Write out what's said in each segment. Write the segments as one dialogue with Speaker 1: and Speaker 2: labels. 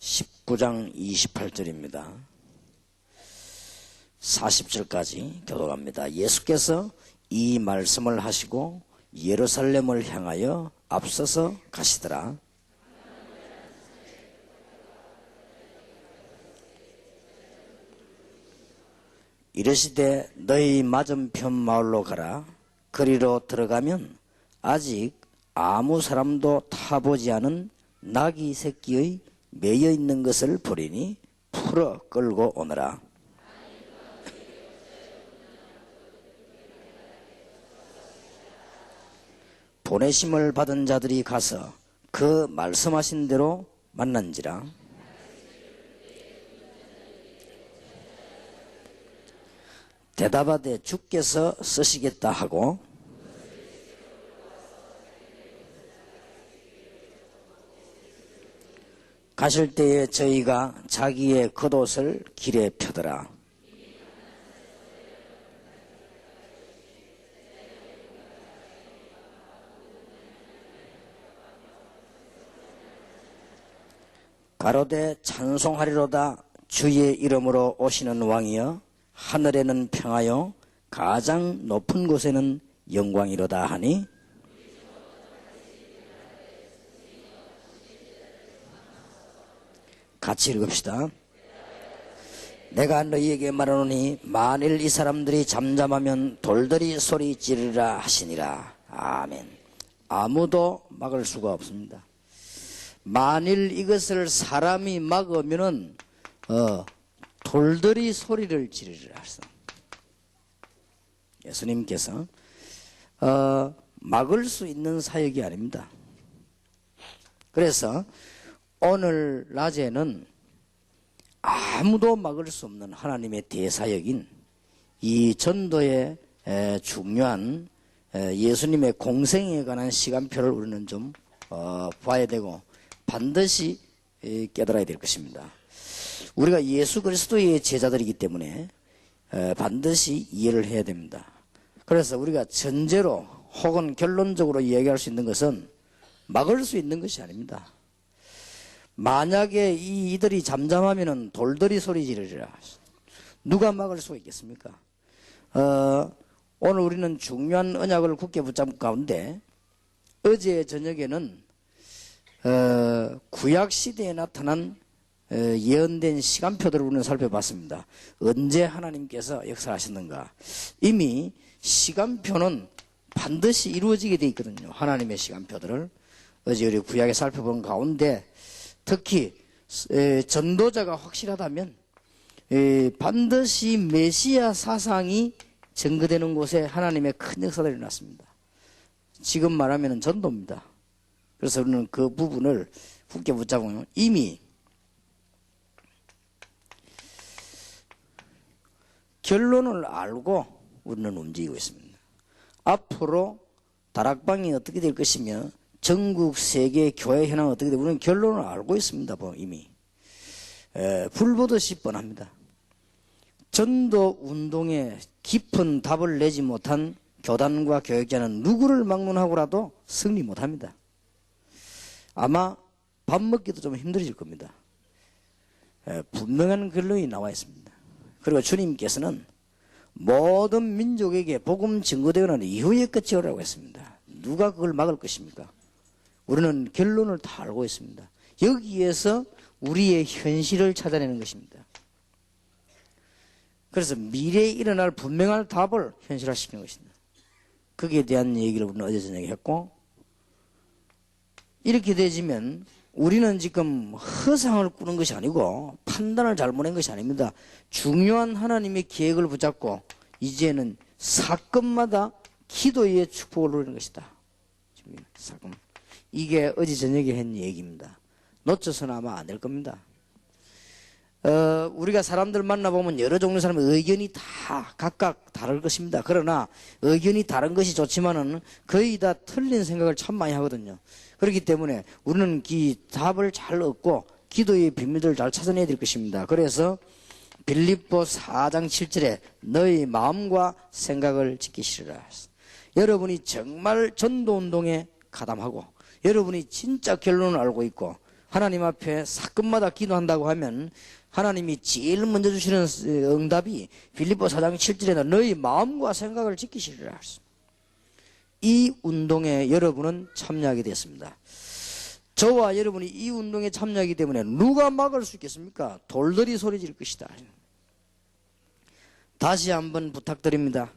Speaker 1: 19장 28절입니다. 40절까지 교독합니다. 예수께서 이 말씀을 하시고 예루살렘을 향하여 앞서서 가시더라. 이르시되 너희 맞은편 마을로 가라. 거리로 들어가면 아직 아무 사람도 타보지 않은 나귀 새끼의 매여 있는 것을 보리니 풀어 끌고 오너라. 보내심을 받은 자들이 가서 그 말씀하신 대로 만난지라. 대답하되 주께서 쓰시겠다 하고 가실 때에 저희가 자기의 겉옷을 길에 펴더라. 가로되 찬송하리로다. 주의 이름으로 오시는 왕이여 하늘에는 평하여 가장 높은 곳에는 영광이로다 하니 같이 읽읍시다. 내가 너희에게 말하노니 만일 이 사람들이 잠잠하면 돌들이 소리 지르라 하시니라. 아멘. 아무도 막을 수가 없습니다. 만일 이것을 사람이 막으면은 돌들이 소리를 지르라 하셨어. 예수님께서 막을 수 있는 사역이 아닙니다. 그래서 오늘 낮에는 아무도 막을 수 없는 하나님의 대사역인 이 전도의 중요한 예수님의 공생에 관한 시간표를 우리는 좀 봐야 되고 반드시 깨달아야 될 것입니다. 우리가 예수 그리스도의 제자들이기 때문에 반드시 이해를 해야 됩니다. 그래서 우리가 전제로 혹은 결론적으로 이야기할 수 있는 것은 막을 수 있는 것이 아닙니다. 만약에 이들이 잠잠하면 돌들이 소리 지르리라. 누가 막을 수가 있겠습니까? 오늘 우리는 중요한 언약을 굳게 붙잡은 가운데 어제 저녁에는 구약 시대에 나타난 예언된 시간표들을 우리는 살펴봤습니다. 언제 하나님께서 역사하셨는가? 이미 시간표는 반드시 이루어지게 되어 있거든요. 하나님의 시간표들을 어제 우리 구약에 살펴본 가운데 특히 전도자가 확실하다면 반드시 메시아 사상이 증거되는 곳에 하나님의 큰 역사들이 일어났습니다. 지금 말하면 전도입니다. 그래서 우리는 그 부분을 굳게 붙잡으면 이미 결론을 알고 우리는 움직이고 있습니다. 앞으로 다락방이 어떻게 될 것이며 전국 세계 교회 현황은 어떻게 되고 우리는 결론을 알고 있습니다. 이미 불보듯이 뻔합니다. 전도 운동에 깊은 답을 내지 못한 교단과 교역자는 누구를 막론하고라도 승리 못합니다. 아마 밥 먹기도 좀 힘들어질 겁니다. 분명한 결론이 나와 있습니다. 그리고 주님께서는 모든 민족에게 복음 증거되는 이후에 끝이 오라고 했습니다. 누가 그걸 막을 것입니까? 우리는 결론을 다 알고 있습니다. 여기에서 우리의 현실을 찾아내는 것입니다. 그래서 미래에 일어날 분명한 답을 현실화시키는 것입니다. 거기에 대한 얘기를 우리는 어제 저녁에 했고, 이렇게 되지면 우리는 지금 허상을 꾸는 것이 아니고 판단을 잘못한 것이 아닙니다. 중요한 하나님의 계획을 붙잡고 이제는 사건마다 기도의 축복을 누리는 것이다. 사건. 이게 어제 저녁에 한 얘기입니다. 놓쳐서는 아마 안 될 겁니다. 우리가 사람들 만나보면 여러 종류 사람의 의견이 다 각각 다를 것입니다. 그러나 의견이 다른 것이 좋지만은 거의 다 틀린 생각을 참 많이 하거든요. 그렇기 때문에 우리는 이 답을 잘 얻고 기도의 비밀들을 잘 찾아내야 될 것입니다. 그래서 빌립보 4장 7절에 너희 마음과 생각을 지키시리라. 여러분이 정말 전도운동에 가담하고 여러분이 진짜 결론을 알고 있고 하나님 앞에 사건마다 기도한다고 하면 하나님이 제일 먼저 주시는 응답이 빌립보 4장 7절에 너희 마음과 생각을 지키시리라. 이 운동에 여러분은 참여하게 됐습니다. 저와 여러분이 이 운동에 참여하기 때문에 누가 막을 수 있겠습니까? 돌들이 소리 지를 것이다. 다시 한번 부탁드립니다.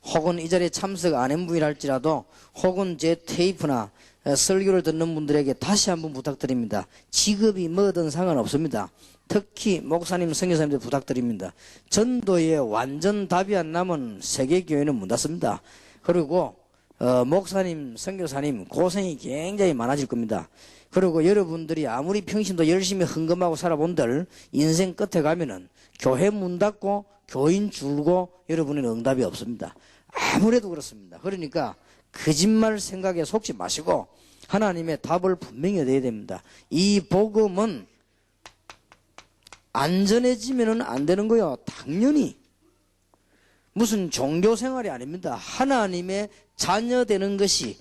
Speaker 1: 혹은 이 자리에 참석 안 한 분이랄지라도 혹은 제 테이프나 설교를 듣는 분들에게 다시 한번 부탁드립니다. 직업이 뭐든 상관없습니다. 특히 목사님, 선교사님들 부탁드립니다. 전도에 완전 답이 안 나면 세계교회는 문 닫습니다. 그리고 목사님, 선교사님 고생이 굉장히 많아질 겁니다. 그리고 여러분들이 아무리 평신도 열심히 헌금하고 살아본들 인생 끝에 가면은 교회 문 닫고 교인 줄고 여러분은 응답이 없습니다. 아무래도 그렇습니다. 그러니까 거짓말 생각에 속지 마시고 하나님의 답을 분명히 얻어야 됩니다. 이 복음은 안전해지면 안 되는 거요. 당연히 무슨 종교 생활이 아닙니다. 하나님의 자녀 되는 것이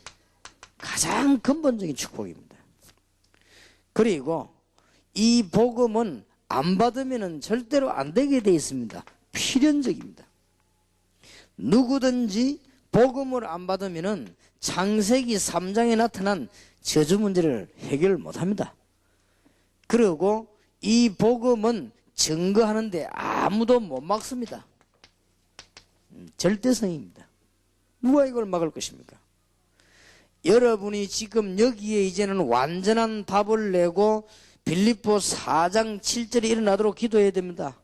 Speaker 1: 가장 근본적인 축복입니다. 그리고 이 복음은 안 받으면 절대로 안 되게 되어 있습니다. 필연적입니다. 누구든지 복음을 안 받으면 창세기 3장에 나타난 저주 문제를 해결 못합니다. 그리고 이 복음은 증거하는데 아무도 못 막습니다. 절대성입니다. 누가 이걸 막을 것입니까? 여러분이 지금 여기에 이제는 완전한 답을 내고 빌립보 4장 7절에 일어나도록 기도해야 됩니다.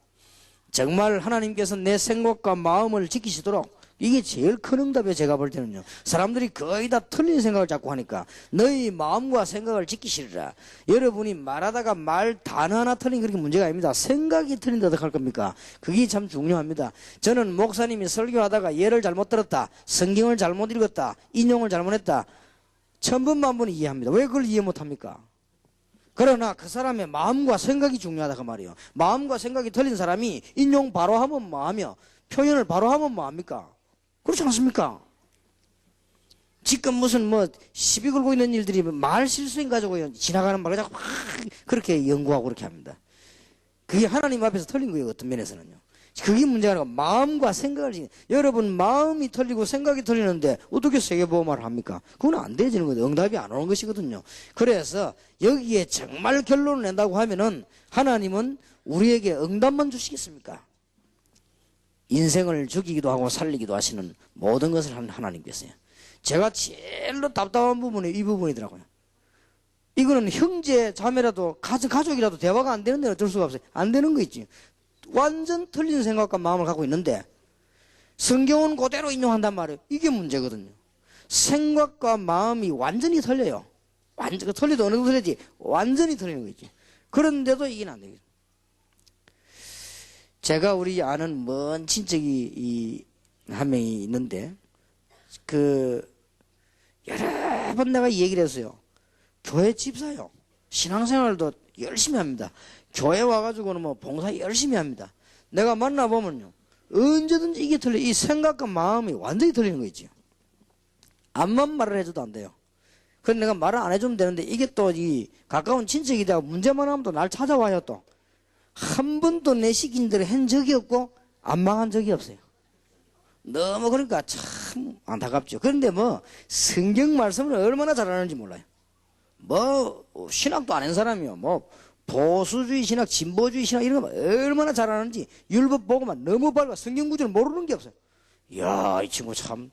Speaker 1: 정말 하나님께서 내 생각과 마음을 지키시도록 이게 제일 큰 응답이에요. 제가 볼 때는요. 사람들이 거의 다 틀린 생각을 자꾸 하니까 너희 마음과 생각을 지키시리라. 여러분이 말하다가 말 단어 하나 틀린 그렇게 문제가 아닙니다. 생각이 틀린다 어떡할 겁니까? 그게 참 중요합니다. 저는 목사님이 설교하다가 예를 잘못 들었다, 성경을 잘못 읽었다, 인용을 잘못했다, 천번만 번 이해합니다. 왜 그걸 이해 못합니까? 그러나 그 사람의 마음과 생각이 중요하다 그 말이에요. 마음과 생각이 틀린 사람이 인용 바로 하면 뭐하며 표현을 바로 하면 뭐합니까? 그렇지 않습니까? 지금 무슨 뭐 시비 걸고 있는 일들이 말 실수인 가지고 지나가는 말을 자꾸 막 그렇게 연구하고 그렇게 합니다. 그게 하나님 앞에서 틀린 거예요. 어떤 면에서는요. 그게 문제가 아니고 마음과 생각을 여러분 마음이 틀리고 생각이 틀리는데 어떻게 세계보험을 합니까? 그건 안 되지는 거죠. 응답이 안 오는 것이거든요. 그래서 여기에 정말 결론을 낸다고 하면은 하나님은 우리에게 응답만 주시겠습니까? 인생을 죽이기도 하고 살리기도 하시는 모든 것을 하는 하나님께서요. 제가 제일로 답답한 부분이 이 부분이더라고요. 이거는 형제 자매라도 가족이라도 대화가 안 되는데 어쩔 수가 없어요. 안 되는 거 있지. 완전 틀린 생각과 마음을 갖고 있는데 성경은 그대로 인용한단 말이에요. 이게 문제거든요. 생각과 마음이 완전히 틀려요. 완전 틀리도 어느 정도 틀리지 완전히 틀리는 거 있지. 그런데도 이게 안 되겠죠. 제가 우리 아는 먼 친척이 한 명이 있는데 여러 번 내가 얘기를 했어요. 교회 집사요. 신앙생활도 열심히 합니다. 교회 와가지고는 뭐 봉사 열심히 합니다. 내가 만나보면요. 언제든지 이게 틀려. 이 생각과 마음이 완전히 틀리는 거 있죠. 암만 말을 해줘도 안 돼요. 그래서 내가 말을 안 해주면 되는데 이게 또 이 가까운 친척이다가 문제만 하면 또 날 찾아와요 또. 한 번도 내 시킨 대로 한 적이 없고 안 망한 적이 없어요. 너무 그러니까 참 안타깝죠. 그런데 뭐 성경 말씀을 얼마나 잘하는지 몰라요. 뭐 신학도 안 한 사람이요. 뭐 보수주의 신학, 진보주의 신학 이런 거 얼마나 잘하는지 율법 보고만 너무 밝아 성경 구절을 모르는 게 없어요. 이야, 이 친구 참.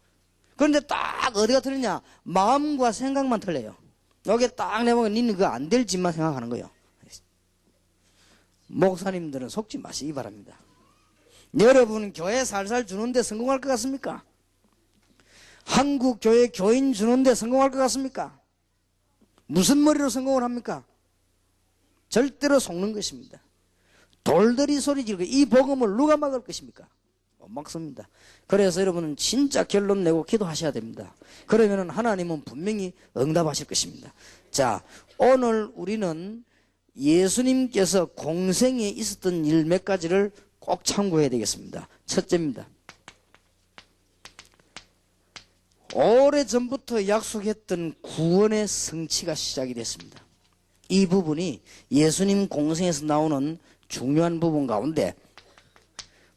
Speaker 1: 그런데 딱 어디가 틀리냐? 마음과 생각만 틀려요. 여기에 딱 내보면 니는 그거 안 될 짓만 생각하는 거예요. 목사님들은 속지 마시기 바랍니다. 여러분 교회 살살 주는데 성공할 것 같습니까? 한국 교회 교인 주는데 성공할 것 같습니까? 무슨 머리로 성공을 합니까? 절대로 속는 것입니다. 돌들이 소리 지르고 이 복음을 누가 막을 것입니까? 못 막습니다. 그래서 여러분은 진짜 결론 내고 기도하셔야 됩니다. 그러면 하나님은 분명히 응답하실 것입니다. 자, 오늘 우리는 예수님께서 공생에 있었던 일 몇 가지를 꼭 참고해야 되겠습니다. 첫째입니다. 오래전부터 약속했던 구원의 성취가 시작이 됐습니다. 이 부분이 예수님 공생에서 나오는 중요한 부분 가운데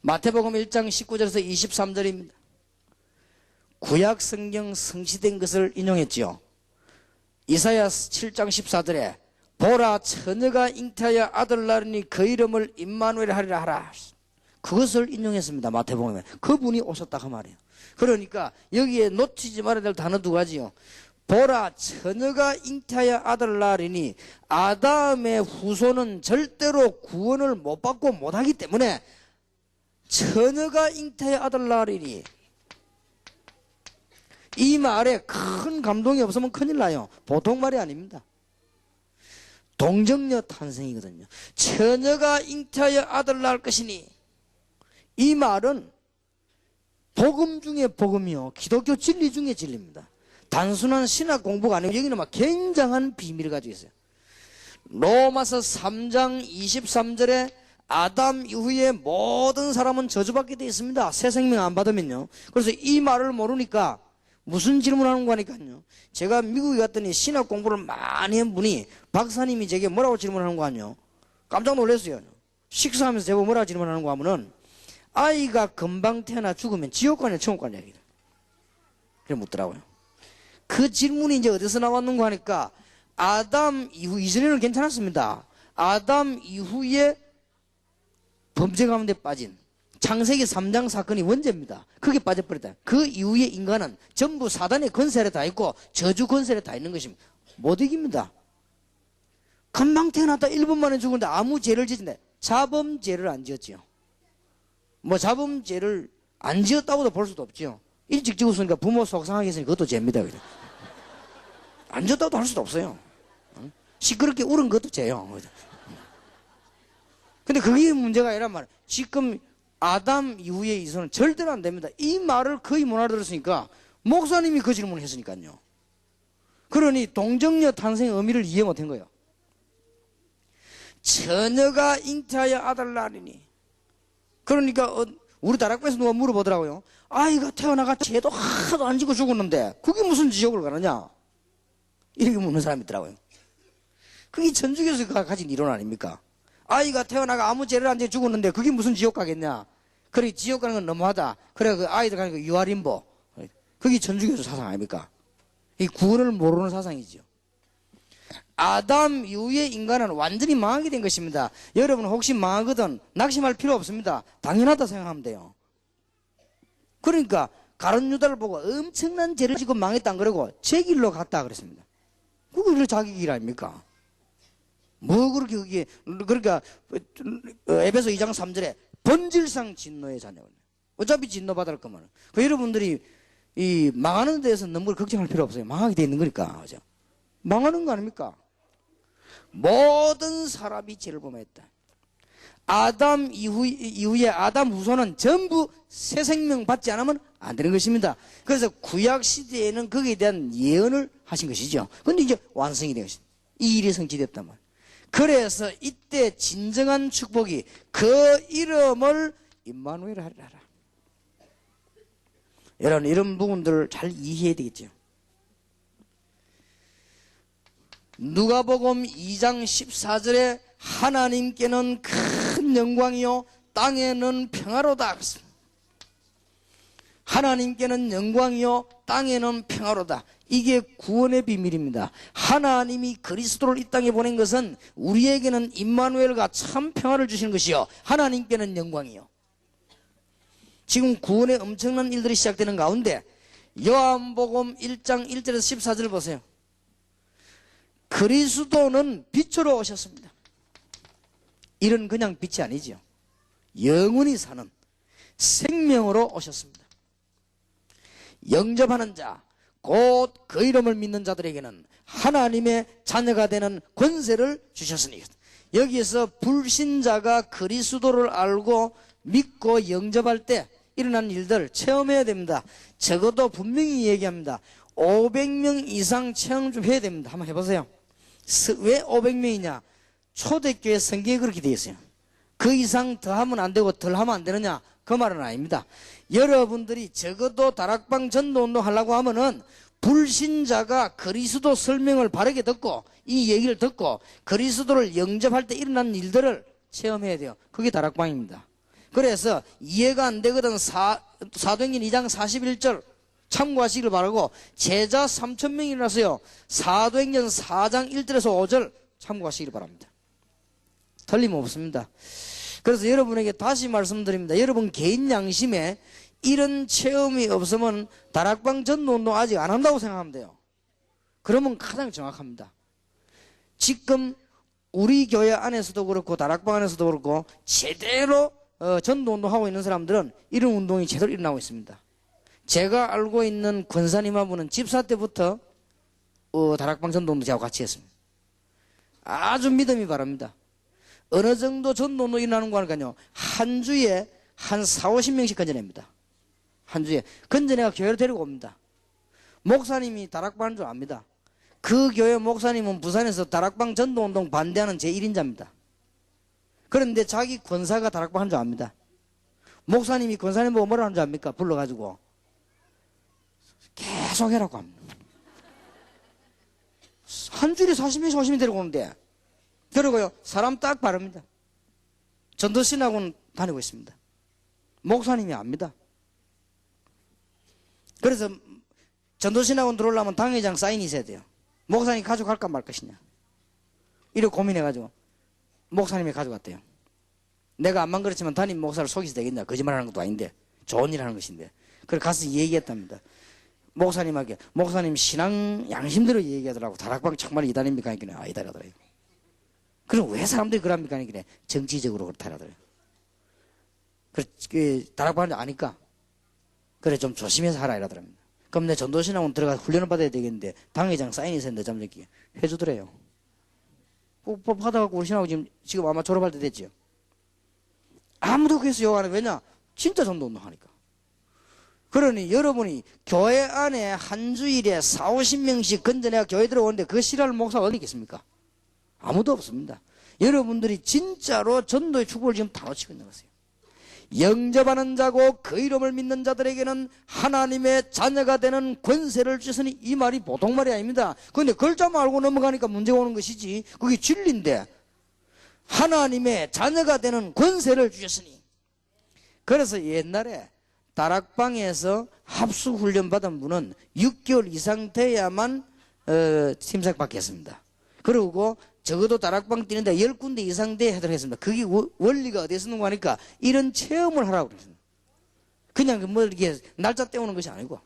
Speaker 1: 마태복음 1장 19절에서 23절입니다. 구약 성경 성취된 것을 인용했지요. 이사야 7장 14절에 보라 처녀가 잉태하여 아들 낳으니 그 이름을 임마누엘 하리라 하라. 그것을 인용했습니다. 마태복음에. 그분이 오셨다 그 말이에요. 그러니까 여기에 놓치지 말아야 될 단어 두 가지요. 보라 처녀가 잉태하여 아들 낳으니 아담의 후손은 절대로 구원을 못 받고 못하기 때문에 처녀가 잉태하여 아들 낳으니 이 말에 큰 감동이 없으면 큰일 나요. 보통 말이 아닙니다. 동정녀 탄생이거든요. 처녀가 잉태하여 아들 낳을 것이니 이 말은 복음 중에 복음이요. 기독교 진리 중에 진리입니다. 단순한 신학 공부가 아니고 여기는 막 굉장한 비밀을 가지고 있어요. 로마서 3장 23절에 아담 이후에 모든 사람은 저주받게 되어 있습니다. 새 생명 안 받으면요. 그래서 이 말을 모르니까 무슨 질문하는 거니까요. 제가 미국에 갔더니 신학 공부를 많이 한 분이 박사님이 제게 뭐라고 질문하는 거 아니요. 깜짝 놀랐어요. 식사하면서 제가 뭐라고 질문하는 거 하면은 아이가 금방 태어나 죽으면 지옥 가냐 천국 가냐 얘기를 그래 묻더라고요. 그 질문이 이제 어디서 나왔는가 하니까 아담 이후 이전에는 괜찮았습니다. 아담 이후에 범죄 가운데 빠진 창세기 3장 사건이 원죄입니다. 그게 빠져버렸다. 그 이후에 인간은 전부 사단의 권세 아래 다 있고 저주 권세 아래 다 있는 것입니다. 못 이깁니다. 금방 태어났다 1분 만에 죽는데 아무 죄를 짓는데 자범죄를 안 지었지요. 뭐 자범죄를 안 지었다고도 볼 수도 없지요. 일찍 죽었으니까 부모 속상하게 했으니까 그것도 죄입니다. 안 지었다고도 할 수도 없어요. 시끄럽게 울은 것도 죄요. 근데 그게 문제가 아니란 말이에요. 지금 아담 이후에 이서는 절대로 안 됩니다. 이 말을 거의 못 알아들었으니까 목사님이 그 질문을 했으니까요. 그러니 동정녀 탄생의 의미를 이해 못한 거예요. 처녀가 잉태하여 아들 낳으니 그러니까 우리 다락방에서 누가 물어보더라고요. 아이가 태어나가 죄도 하나도 안 지고 죽었는데 그게 무슨 지옥을 가느냐 이렇게 묻는 사람이 있더라고요. 그게 천주교에서 가진 이론 아닙니까? 아이가 태어나가 아무 죄를 안 지고 죽었는데 그게 무슨 지옥 가겠냐. 그래 지옥 가는 건 너무하다. 그래 그 아이들 가는 거 유아림보 그게 천주교 사상 아닙니까? 이 구원을 모르는 사상이죠. 아담 이후에 인간은 완전히 망하게 된 것입니다. 여러분 혹시 망하거든 낙심할 필요 없습니다. 당연하다 생각하면 돼요. 그러니까 가룟 유다를 보고 엄청난 죄를 지고 망했다 안 그러고 제 길로 갔다 그랬습니다. 그게 자기 길 아닙니까? 뭐 그렇게 그게 그러니까 에베소 2장 3절에 본질상 진노의 자녀. 어차피 진노 받을 거면 그 여러분들이 이 망하는 데에서 너무 걱정할 필요 없어요. 망하게 돼 있는 거니까. 그죠? 망하는 거 아닙니까? 모든 사람이 죄를 범했다. 아담 이후에 아담 후손은 전부 새 생명 받지 않으면 안 되는 것입니다. 그래서 구약 시대에는 거기에 대한 예언을 하신 것이죠. 그런데 이제 완성이 된 것입니다. 이 일이 성취됐단 말이에요. 그래서 이때 진정한 축복이 그 이름을 임마누엘 하리라. 여러분 이런 부분들을 잘 이해해야 되겠죠. 누가복음 2장 14절에 하나님께는 큰 영광이요 땅에는 평화로다. 하나님께는 영광이요 땅에는 평화로다. 이게 구원의 비밀입니다. 하나님이 그리스도를 이 땅에 보낸 것은 우리에게는 임마누엘과 참 평화를 주시는 것이요 하나님께는 영광이요. 지금 구원의 엄청난 일들이 시작되는 가운데 요한복음 1장 1절에서 14절 보세요. 그리스도는 빛으로 오셨습니다. 이런 그냥 빛이 아니죠. 영원히 사는 생명으로 오셨습니다. 영접하는 자, 곧 그 이름을 믿는 자들에게는 하나님의 자녀가 되는 권세를 주셨으니 여기에서 불신자가 그리스도를 알고 믿고 영접할 때 일어난 일들 체험해야 됩니다. 적어도 분명히 얘기합니다. 500명 이상 체험 좀 해야 됩니다. 한번 해보세요. 왜 500명이냐? 초대교회 성경에 그렇게 되어 있어요. 그 이상 더 하면 안 되고 덜 하면 안 되느냐? 그 말은 아닙니다. 여러분들이 적어도 다락방 전도운동 하려고 하면은 불신자가 그리스도 설명을 바르게 듣고 이 얘기를 듣고 그리스도를 영접할 때 일어난 일들을 체험해야 돼요. 그게 다락방입니다. 그래서 이해가 안 되거든 사도행전 2장 41절 참고하시길 바라고 제자 3,000명이 일어났어요. 사도행전 4장 1절에서 5절 참고하시길 바랍니다. 틀림없습니다. 그래서 여러분에게 다시 말씀드립니다. 여러분 개인 양심에 이런 체험이 없으면 다락방 전도운동 아직 안 한다고 생각하면 돼요. 그러면 가장 정확합니다. 지금 우리 교회 안에서도 그렇고 다락방 안에서도 그렇고 제대로 전도운동 하고 있는 사람들은 이런 운동이 제대로 일어나고 있습니다. 제가 알고 있는 권사님 한 분은 집사 때부터 다락방 전도운동 저하고 같이 했습니다. 아주 믿음이 바랍니다. 어느 정도 전도운동 일어나는 거 하니까요, 한 주에 한 40~50명씩 건져냅니다. 한 주에. 건져내가 교회로 데리고 옵니다. 목사님이 다락방 하는 줄 압니다. 그 교회 목사님은 부산에서 다락방 전도운동 반대하는 제1인자입니다. 그런데 자기 권사가 다락방 하는 줄 압니다. 목사님이 권사님 보고 뭐라 하는 줄 압니까? 불러가지고 계속 해라고 합니다. 한 주에 40명씩 50명 데리고 오는데, 그리고요 사람 딱 바릅니다. 전도신학원 다니고 있습니다. 목사님이 압니다. 그래서 전도신학원 들어오려면 당회장 사인이 있어야 돼요. 목사님이 가져갈까 말 것이냐 이렇게 고민해가지고 목사님이 가져갔대요. 내가 암만 그렇지만 담임 목사를 속이서 되겠냐, 거짓말하는 것도 아닌데 좋은 일 하는 것인데. 그래서 가서 얘기했답니다. 목사님에게. 목사님 신앙 양심대로 얘기하더라고. 다락방 정말 이단입니까? 하니까 아니다 하더래요. 그럼 왜 사람들이 그럽니까? 하니까 정치적으로 그렇다 하더래요. 그 다락방 하는 줄 아니까 그래 좀 조심해서 하라 이러더랍니다. 그럼 내 전도신학원 들어가서 훈련을 받아야 되겠는데 당회장 사인이 있었는데 잠자기 해주더래요. 받아갖고 우리 신하고 지금 아마 졸업할 때 됐지요. 아무도 그래서 욕 안 해. 왜냐? 진짜 전도운동 하니까. 그러니 여러분이 교회 안에 한 주일에 40~50명씩 건져내가 교회 들어오는데 그 싫어하는 목사가 어디 있겠습니까? 아무도 없습니다. 여러분들이 진짜로 전도의 축복을 지금 다 놓치고 있는 것이에요. 영접하는 자고 그 이름을 믿는 자들에게는 하나님의 자녀가 되는 권세를 주시니, 이 말이 보통 말이 아닙니다. 그런데 글자만 알고 넘어가니까 문제가 오는 것이지, 그게 진리인데 하나님의 자녀가 되는 권세를 주셨으니. 그래서 옛날에 다락방에서 합수훈련 받은 분은 6개월 이상 돼야만 팀장 받겠습니다. 그리고 적어도 다락방 뛰는데 10군데 이상 돼야 하도록 했습니다. 그게 원리가 어디서 있는 거 하니까 이런 체험을 하라고 그랬습니다. 그냥 뭐 이렇게 날짜 때우는 것이 아니고,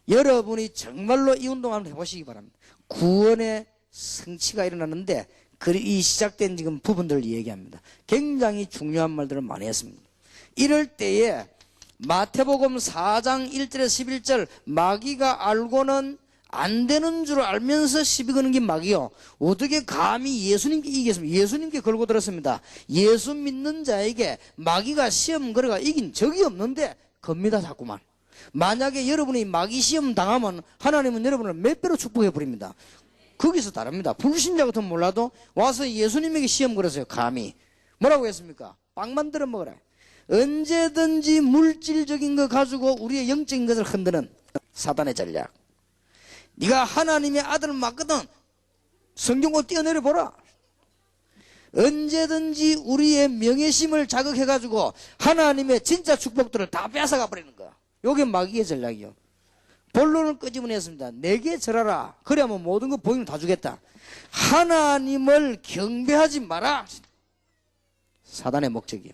Speaker 1: 여러분이 정말로 이 운동 한번 해보시기 바랍니다. 구원의 성취가 일어나는데 이 시작된 지금 부분들을 얘기합니다. 굉장히 중요한 말들을 많이 했습니다. 이럴 때에 마태복음 4장 1절에서 11절 마귀가 알고는 안 되는 줄 알면서 시비 거는 게 마귀요. 어떻게 감히 예수님께 이기겠습니까? 예수님께 걸고 들었습니다. 예수 믿는 자에게 마귀가 시험 걸어가 이긴 적이 없는데 겁니다 자꾸만. 만약에 여러분이 마귀 시험 당하면 하나님은 여러분을 몇 배로 축복해 버립니다. 거기서 다릅니다. 불신자 같으면 몰라도 와서 예수님에게 시험 걸었어요. 감히 뭐라고 했습니까? 빵 만들어 먹어라. 언제든지 물질적인 거 가지고 우리의 영적인 것을 흔드는 사단의 전략. 네가 하나님의 아들을 맞거든 성경을 뛰어내려 보라. 언제든지 우리의 명예심을 자극해가지고 하나님의 진짜 축복들을 다 뺏어가 버리는 거야. 이게 마귀의 전략이요. 본론을 끄집어냈습니다. 내게 절하라. 그래야면 모든 거 보이면 다 주겠다. 하나님을 경배하지 마라. 사단의 목적이요.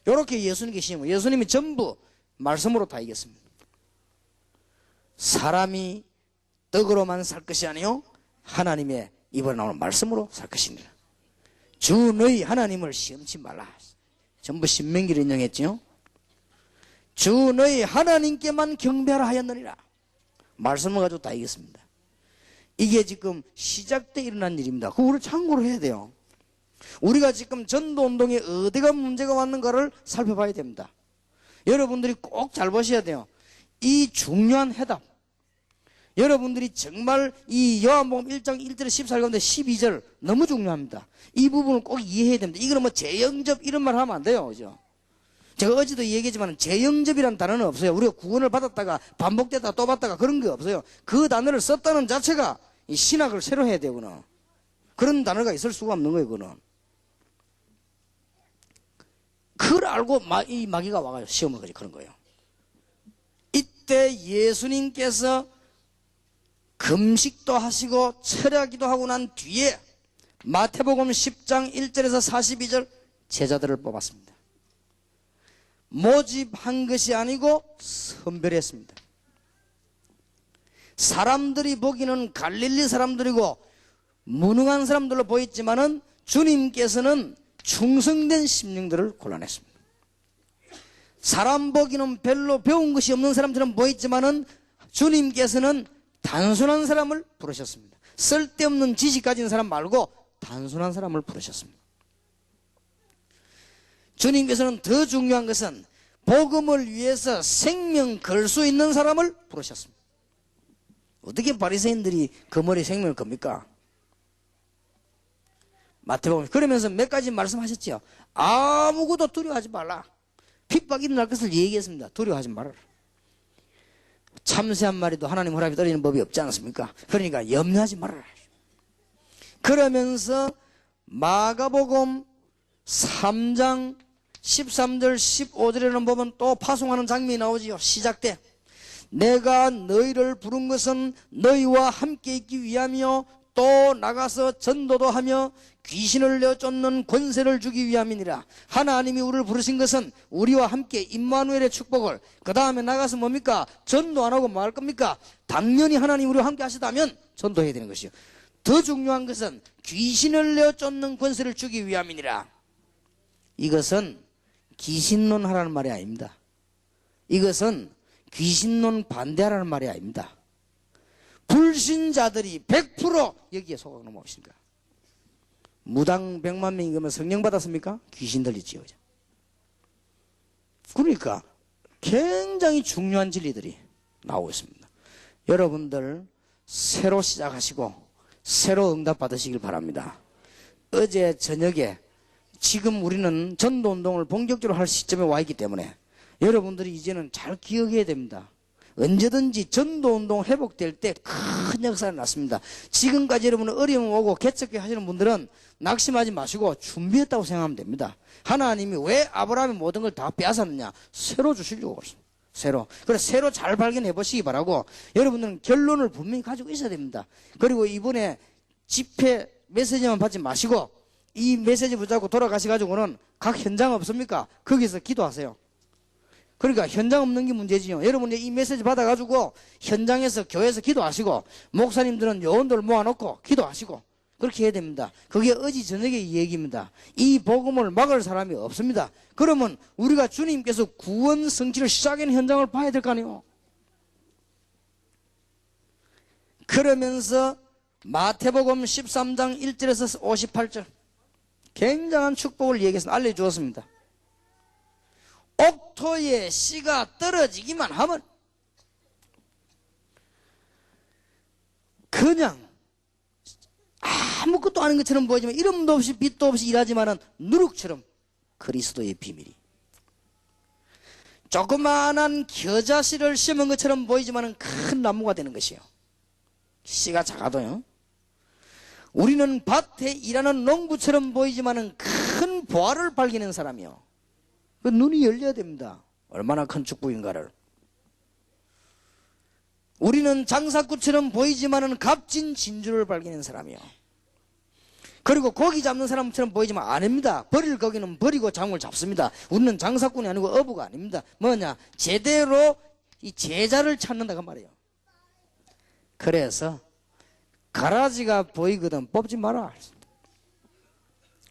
Speaker 1: 이렇게 예수님께 시험을, 예수님이 전부 말씀으로 다 이겼습니다. 사람이 떡으로만 살 것이 아니요 하나님의 입으로 나오는 말씀으로 살 것입니다. 주 너희 하나님을 시험치 말라. 전부 신명기를 인용했지요. 주 너희 하나님께만 경배하라 하였느니라. 말씀을 가지고 다 이겼습니다. 이게 지금 시작돼 일어난 일입니다. 그거 우리 참고를 해야 돼요. 우리가 지금 전도운동에 어디가 문제가 왔는가를 살펴봐야 됩니다. 여러분들이 꼭 잘 보셔야 돼요. 이 중요한 해답, 여러분들이 정말 이 요한복음 1장 1절에 14절 가운데 12절 너무 중요합니다. 이 부분을 꼭 이해해야 됩니다. 이거는 뭐 재영접 이런 말 하면 안 돼요. 그죠? 제가 어제도 얘기했지만 재영접이라는 단어는 없어요. 우리가 구원을 받았다가 반복되다가 또 받다가 그런 게 없어요. 그 단어를 썼다는 자체가 이 신학을 새로 해야 되구나. 그런 단어가 있을 수가 없는 거예요. 그거는. 그걸 알고 이 마귀가 와가지고 시험을 거지 그런 거예요. 이때 예수님께서 금식도 하시고 철야기도 하고 난 뒤에 마태복음 10장 1절에서 42절 제자들을 뽑았습니다. 모집한 것이 아니고 선별했습니다. 사람들이 보기는 갈릴리 사람들이고 무능한 사람들로 보였지만은 주님께서는 충성된 심령들을 골라냈습니다. 사람 보기는 별로 배운 것이 없는 사람처럼 보였지만은 주님께서는 단순한 사람을 부르셨습니다. 쓸데없는 지식 가진 사람 말고 단순한 사람을 부르셨습니다. 주님께서는 더 중요한 것은 복음을 위해서 생명 걸 수 있는 사람을 부르셨습니다. 어떻게 바리새인들이 그 머리에 생명을 겁니까? 마태복음 그러면서 몇 가지 말씀하셨죠. 아무것도 두려워하지 말라. 핍박이 일어날 것을 얘기했습니다. 두려워하지 말아라. 참새 한 마리도 하나님 허락이 떨어지는 법이 없지 않습니까? 그러니까 염려하지 말아라. 그러면서 마가복음 3장 13절 15절에는 보면 또 파송하는 장면이 나오지요. 시작 때 내가 너희를 부른 것은 너희와 함께 있기 위함이요 또 나가서 전도도 하며 귀신을 내쫓는 권세를 주기 위함이니라. 하나님이 우리를 부르신 것은 우리와 함께 임마누엘의 축복을, 그 다음에 나가서 뭡니까? 전도 안 하고 뭐 할 겁니까? 당연히 하나님 우리와 함께 하시다면 전도해야 되는 것이요. 더 중요한 것은 귀신을 내쫓는 권세를 주기 위함이니라. 이것은 귀신론 하라는 말이 아닙니다. 이것은 귀신론 반대하라는 말이 아닙니다. 불신자들이 100% 여기에 속아 넘어오십니까? 무당 100만 명이 그러면 성령 받았습니까? 귀신 들리지요. 그러니까 굉장히 중요한 진리들이 나오고 있습니다. 여러분들 새로 시작하시고 새로 응답 받으시길 바랍니다. 어제 저녁에 지금 우리는 전도운동을 본격적으로 할 시점에 와 있기 때문에 여러분들이 이제는 잘 기억해야 됩니다. 언제든지 전도운동 회복될 때 큰 역사가 났습니다. 지금까지 여러분은 어려움 오고 개척교 하시는 분들은 낙심하지 마시고 준비했다고 생각하면 됩니다. 하나님이 왜 아브라함의 모든 걸 다 빼앗았느냐? 새로 주시려고 그랬습니다. 새로. 그래서 새로 잘 발견해 보시기 바라고 여러분들은 결론을 분명히 가지고 있어야 됩니다. 그리고 이번에 집회 메시지만 받지 마시고 이 메시지 붙잡고 돌아가셔가지고는 각 현장 없습니까? 거기서 기도하세요. 그러니까 현장 없는 게 문제지요. 여러분 이 메시지 받아가지고 현장에서 교회에서 기도하시고 목사님들은 요원들 모아놓고 기도하시고 그렇게 해야 됩니다. 그게 어제 저녁의 얘기입니다. 이 복음을 막을 사람이 없습니다. 그러면 우리가 주님께서 구원 성취를 시작하는 현장을 봐야 될 거 아니에요. 그러면서 마태복음 13장 1절에서 58절 굉장한 축복을 얘기해서 알려주었습니다. 옥토에 씨가 떨어지기만 하면 그냥 아무것도 아닌 것처럼 보이지만 이름도 없이 빛도 없이 일하지만은 누룩처럼 그리스도의 비밀이 조그마한 겨자씨를 심은 것처럼 보이지만은 큰 나무가 되는 것이요. 씨가 작아도요. 우리는 밭에 일하는 농부처럼 보이지만은 큰 보화를 발견하는 사람이요. 그 눈이 열려야 됩니다. 얼마나 큰 축복인가를. 우리는 장사꾼처럼 보이지만은 값진 진주를 발견하는 사람이요. 그리고 고기 잡는 사람처럼 보이지만 아닙니다. 버릴 고기는 버리고 장을 잡습니다. 우리는 장사꾼이 아니고 어부가 아닙니다. 뭐냐? 제대로 이 제자를 찾는다고 말이에요. 그래서 가라지가 보이거든 뽑지 마라.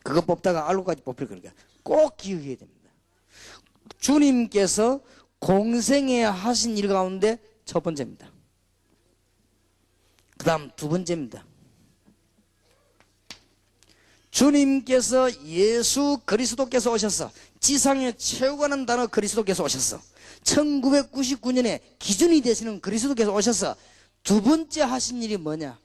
Speaker 1: 그거 뽑다가 알고까지 뽑힐 거니까 꼭 기억해야 됩니다. 주님께서 공생에 하신 일 가운데 첫 번째입니다. 그 다음 두 번째입니다. 주님께서 예수 그리스도께서 오셔서 지상에 최후가는 단어 그리스도께서 오셔서 1999년에 기준이 되시는 그리스도께서 오셔서 두 번째 하신 일이 뭐냐?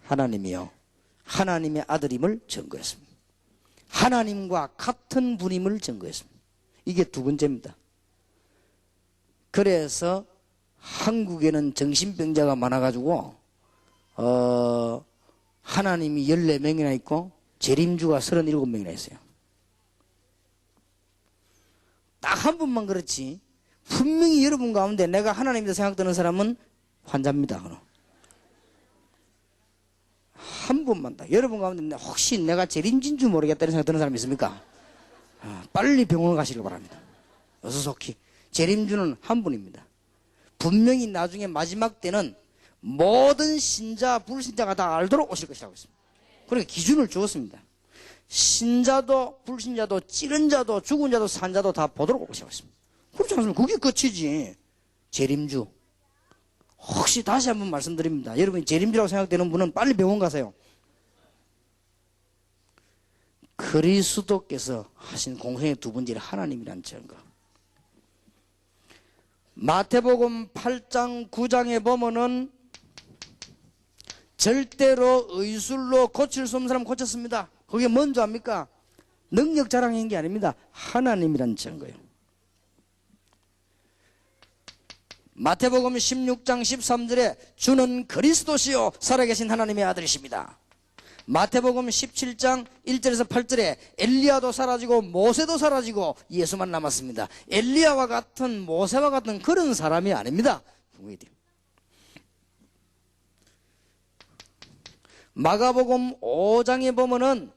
Speaker 1: 하나님이요, 하나님의 아들임을 증거했습니다. 하나님과 같은 분임을 증거했습니다. 이게 두 번째입니다. 그래서 한국에는 정신병자가 많아가지고 하나님이 14명이나 있고 재림주가 37명이나 있어요. 딱 한 분만 그렇지, 분명히 여러분 가운데 내가 하나님이다 생각되는 사람은 환자입니다. 그럼. 한 분만 다. 여러분 가운데 혹시 내가 재림진 줄 모르겠다는 생각 드는 사람 있습니까? 빨리 병원 가시길 바랍니다. 어서 속히. 재림주는 한 분입니다. 분명히 나중에 마지막 때는 모든 신자, 불신자가 다 알도록 오실 것이라고 했습니다. 그러니까 기준을 주었습니다. 신자도, 불신자도, 찌른 자도, 죽은 자도, 산 자도 다 보도록 오시라고 했습니다. 그렇지 않습니까? 그게 끝이지. 재림주. 혹시 다시 한번 말씀드립니다. 여러분이 재림주라고 생각되는 분은 빨리 병원 가세요. 그리스도께서 하신 공생의 두 번째 일, 하나님이란 증거. 마태복음 8장 9장에 보면은 절대로 의술로 고칠 수 없는 사람 고쳤습니다. 그게 뭔지 압니까? 능력 자랑인 게 아닙니다. 하나님이란 증거예요. 마태복음 16장 13절에 주는 그리스도시요 살아계신 하나님의 아들이십니다. 마태복음 17장 1절에서 8절에 엘리야도 사라지고 모세도 사라지고 예수만 남았습니다. 엘리야와 같은, 모세와 같은 그런 사람이 아닙니다. 마가복음 5장에 보면은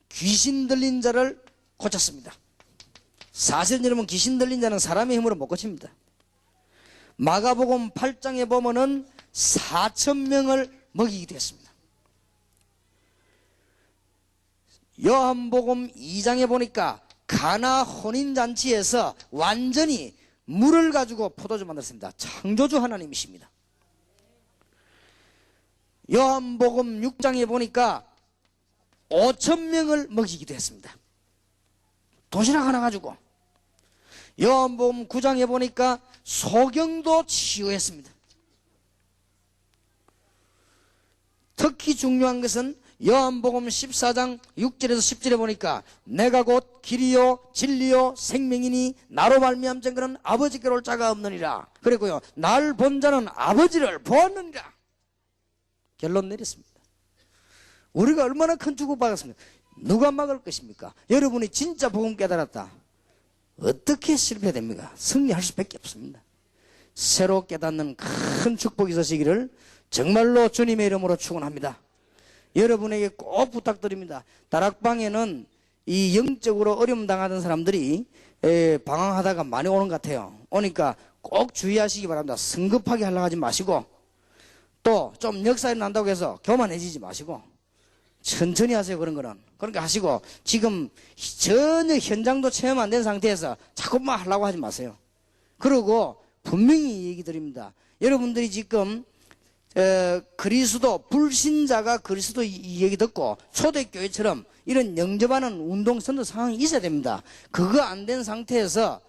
Speaker 1: 귀신 들린 자를 고쳤습니다. 사실 여러분, 귀신 들린 자는 사람의 힘으로 못 고칩니다. 마가복음 8장에 보면은 4,000명을 먹이기도 했습니다. 요한복음 2장에 보니까 가나 혼인잔치에서 완전히 물을 가지고 포도주 만들었습니다. 창조주 하나님이십니다. 요한복음 6장에 보니까 5,000명을 먹이기도 했습니다. 도시락 하나 가지고. 요한복음 9장에 보니까 소경도 치유했습니다. 특히 중요한 것은 요한복음 14장 6절에서 10절에 보니까 내가 곧 길이요 진리요 생명이니 나로 말미암 증거는 아버지께로 올 자가 없느니라. 그리고요, 날 본 자는 아버지를 보았느니라. 결론 내렸습니다. 우리가 얼마나 큰 축복받았습니까? 누가 막을 것입니까? 여러분이 진짜 복음 깨달았다. 어떻게 실패됩니까? 승리할 수밖에 없습니다. 새로 깨닫는 큰 축복이 있으시기를 정말로 주님의 이름으로 축원합니다. 여러분에게 꼭 부탁드립니다. 다락방에는 이 영적으로 어려움 당하던 사람들이 방황하다가 많이 오는 것 같아요. 오니까 꼭 주의하시기 바랍니다. 성급하게 하려고 하지 마시고, 또 좀 역사에 난다고 해서 교만해지지 마시고 천천히 하세요. 그런 거는. 그러니까 하시고, 지금 전혀 현장도 체험 안 된 상태에서 자꾸만 하려고 하지 마세요. 그리고 분명히 얘기 드립니다. 여러분들이 지금 그리스도, 불신자가 그리스도 이 얘기 듣고 초대교회처럼 이런 영접하는 운동 선도 상황이 있어야 됩니다. 그거 안 된 상태에서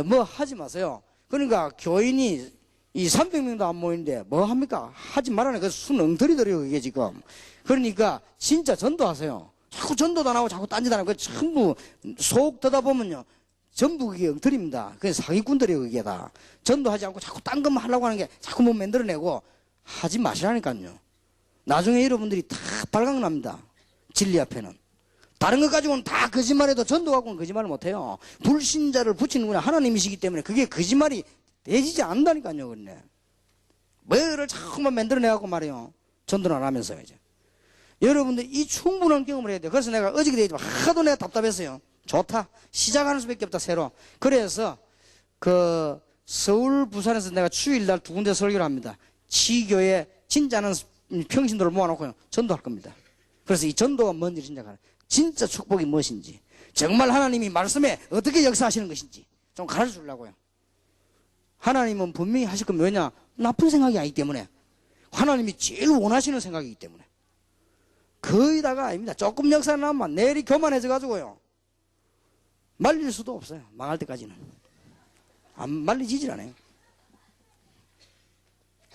Speaker 1: 뭐 하지 마세요. 그러니까 교인이 이 300명도 안 모이는데 뭐 합니까? 하지 말라는 그 순 엉터리들이요, 그게 지금. 그러니까 진짜 전도하세요. 자꾸 전도도 안 하고 자꾸 딴짓 안 하고 전부 속 듣다 보면요, 전부 그게 엉터리입니다. 그게 사기꾼들이에요, 그게 다. 전도하지 않고 자꾸 딴 것만 하려고 하는 게 자꾸 뭐 만들어내고 하지 마시라니까요. 나중에 여러분들이 다 발각납니다. 진리 앞에는. 다른 것 가지고는 다 거짓말해도 전도 갖고는 거짓말을 못해요. 불신자를 붙이는구나 하나님이시기 때문에 그게 거짓말이 되지지 않는다니까요. 그러네. 뭐를 자꾸만 만들어내갖고 말이에요. 전도를 안 하면서 이제. 여러분들 이 충분한 경험을 해야 돼요. 그래서 내가 어저께 얘기했지만 하도 내가 답답했어요. 좋다. 시작하는 수밖에 없다, 새로. 그래서 그 서울, 부산에서 내가 주일날 두 군데 설교를 합니다. 치교에 진짜는 평신도를 모아놓고 전도할 겁니다. 그래서 이 전도가 뭔지 진짜 축복이 무엇인지, 정말 하나님이 말씀에 어떻게 역사하시는 것인지 좀 가르쳐 주려고요. 하나님은 분명히 하실 겁니다. 왜냐? 나쁜 생각이 아니기 때문에. 하나님이 제일 원하시는 생각이기 때문에. 거의 다가 아닙니다. 조금 역사 나면 내일이 교만해져 가지고요, 말릴 수도 없어요. 망할 때까지는. 안 말리지질 않아요.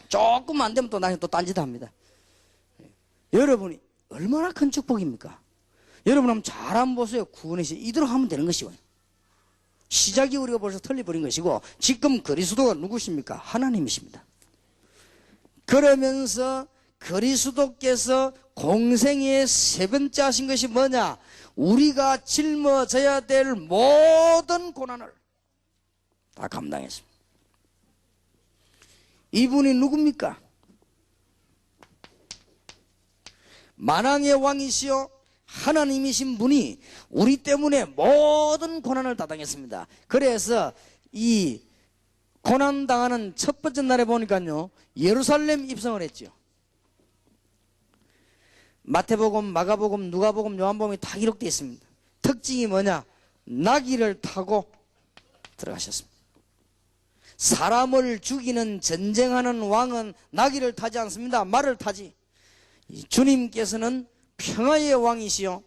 Speaker 1: 조금 안 되면 또 나중에 또 딴짓 합니다. 여러분이 얼마나 큰 축복입니까? 여러분 한번 잘 한번 보세요. 구원이시 이대로 하면 되는 것이고요. 시작이 우리가 벌써 틀려버린 것이고, 지금 그리스도가 누구십니까? 하나님이십니다. 그러면서 그리스도께서 공생의 세 번째 하신 것이 뭐냐? 우리가 짊어져야 될 모든 고난을 다 감당했습니다. 이분이 누굽니까? 만왕의 왕이시여 하나님이신 분이 우리 때문에 모든 고난을 다 당했습니다. 그래서 이 고난당하는 첫 번째 날에 보니까요, 예루살렘 입성을 했죠. 마태복음, 마가복음, 누가복음, 요한복음이 다 기록되어 있습니다. 특징이 뭐냐? 나귀를 타고 들어가셨습니다. 사람을 죽이는 전쟁하는 왕은 나귀를 타지 않습니다. 말을 타지. 주님께서는 평화의 왕이시요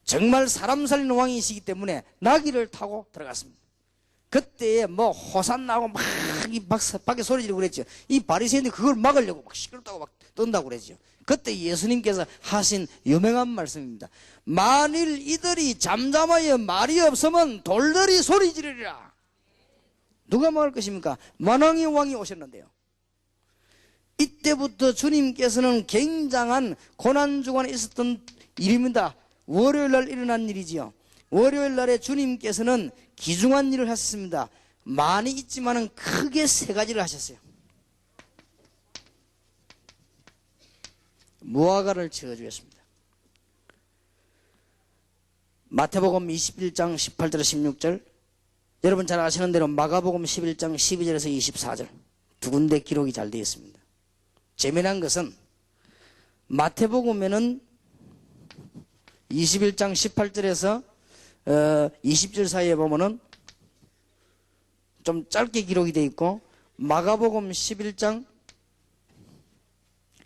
Speaker 1: 정말 사람 살리는 왕이시기 때문에 나귀를 타고 들어갔습니다. 그때에 뭐 호산나고 막 밖에 소리 지르고 그랬죠. 이 바리새인들이 그걸 막으려고 막 시끄럽다고 막 떤다고 그랬죠. 그때 예수님께서 하신 유명한 말씀입니다. 만일 이들이 잠잠하여 말이 없으면 돌들이 소리 지르리라. 누가 막을 것입니까? 만왕의 왕이 오셨는데요. 이때부터 주님께서는 굉장한 고난주간에 있었던 일입니다. 월요일 날 일어난 일이지요. 월요일 날에 주님께서는 귀중한 일을 하셨습니다. 많이 있지만은 크게 세 가지를 하셨어요. 무화과를 지어주셨습니다. 마태복음 21장 18절 16절, 여러분 잘 아시는 대로 마가복음 11장 12절에서 24절 두 군데 기록이 잘 되어 있습니다. 재미난 것은 마태복음에는 21장 18절에서 20절 사이에 보면은 좀 짧게 기록이 되어 있고, 마가복음 11장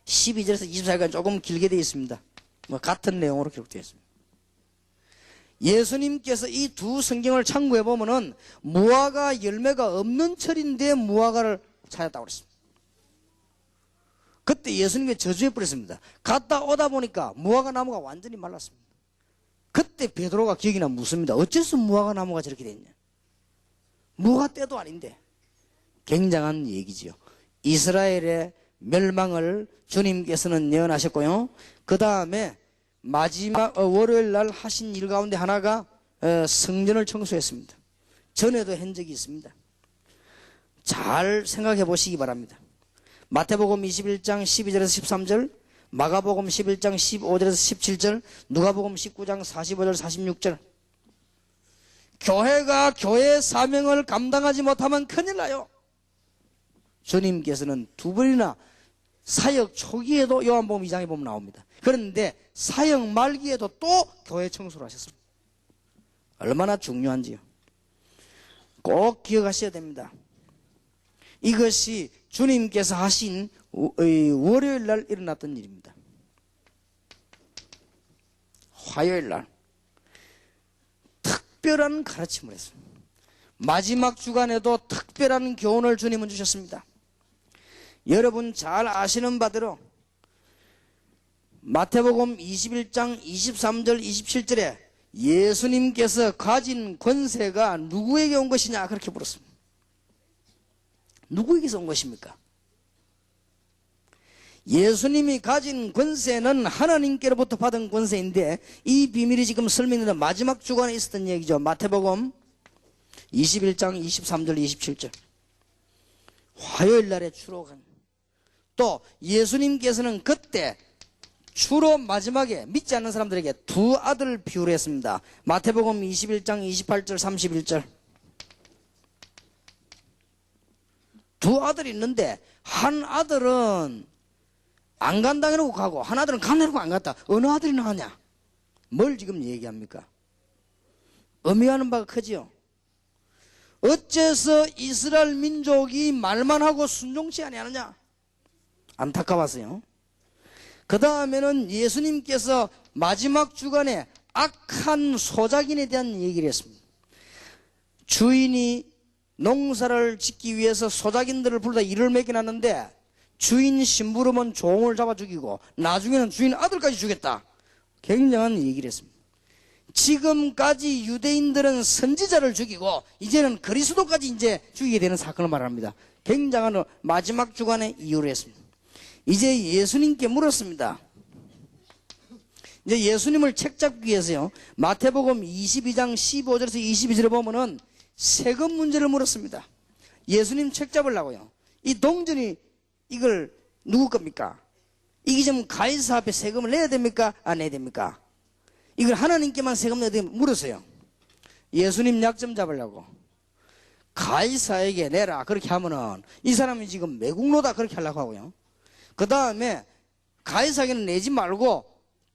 Speaker 1: 12절에서 24절까지 조금 길게 되어 있습니다. 뭐 같은 내용으로 기록되어 있습니다. 예수님께서 이 두 성경을 참고해 보면은 무화과 열매가 없는 철인데 무화과를 찾았다고 그랬습니다. 그때 예수님이 저주해 버렸습니다. 갔다 오다 보니까 무화과 나무가 완전히 말랐습니다. 그때 베드로가 기억이 나 묻습니다. 어째서 무화과 나무가 저렇게 됐냐? 무화과 때도 아닌데. 굉장한 얘기지요. 이스라엘의 멸망을 주님께서는 예언하셨고요. 그 다음에 마지막 월요일 날 하신 일 가운데 하나가 성전을 청소했습니다. 전에도 한 적이 있습니다. 잘 생각해 보시기 바랍니다. 마태복음 21장 12절에서 13절, 마가복음 11장 15절에서 17절, 누가복음 19장 45절 46절. 교회가 교회의 사명을 감당하지 못하면 큰일 나요. 주님께서는 두 번이나 사역 초기에도 요한복음 2장에 보면 나옵니다. 그런데 사역 말기에도 또 교회 청소를 하셨습니다. 얼마나 중요한지요. 꼭 기억하셔야 됩니다. 이것이 주님께서 하신 월요일 날 일어났던 일입니다. 화요일 날 특별한 가르침을 했습니다. 마지막 주간에도 특별한 교훈을 주님은 주셨습니다. 여러분 잘 아시는 바대로 마태복음 21장 23절 27절에 예수님께서 가진 권세가 누구에게 온 것이냐 그렇게 물었습니다. 누구에게서 온 것입니까? 예수님이 가진 권세는 하나님께로부터 받은 권세인데, 이 비밀이 지금 설명되는 마지막 주간에 있었던 얘기죠. 마태복음 21장 23절 27절. 화요일 날에 주로 간. 또 예수님께서는 그때 주로 마지막에 믿지 않는 사람들에게 두 아들 비유를 했습니다. 마태복음 21장 28절 31절. 두 아들이 있는데 한 아들은 안 간다 해놓고 가고 한 아들은 간다고 안 갔다. 어느 아들이 나으냐? 뭘 지금 얘기합니까? 의미하는 바가 크지요. 어째서 이스라엘 민족이 말만 하고 순종치 아니하느냐? 안타까웠어요. 그 다음에는 예수님께서 마지막 주간에 악한 소작인에 대한 얘기를 했습니다. 주인이 농사를 짓기 위해서 소작인들을 불러다 일을 맡겨놨는데 주인 심부름은 종을 잡아 죽이고 나중에는 주인 아들까지 죽였다. 굉장한 얘기를 했습니다. 지금까지 유대인들은 선지자를 죽이고 이제는 그리스도까지 이제 죽이게 되는 사건을 말합니다. 굉장한 마지막 주간에 이유를 했습니다. 이제 예수님께 물었습니다. 이제 예수님을 책잡기 위해서요, 마태복음 22장 15절에서 22절에 보면은 세금 문제를 물었습니다. 예수님 책잡으려고요. 이 동전이 이걸 누구 겁니까? 이게 좀 가이사 앞에 세금을 내야 됩니까? 안 내야 됩니까? 이걸 하나님께만 세금 내야 됩니까? 물었어요. 예수님 약점 잡으려고. 가이사에게 내라. 그렇게 하면은 이 사람이 지금 매국노다. 그렇게 하려고 하고요. 그 다음에 가이사에게는 내지 말고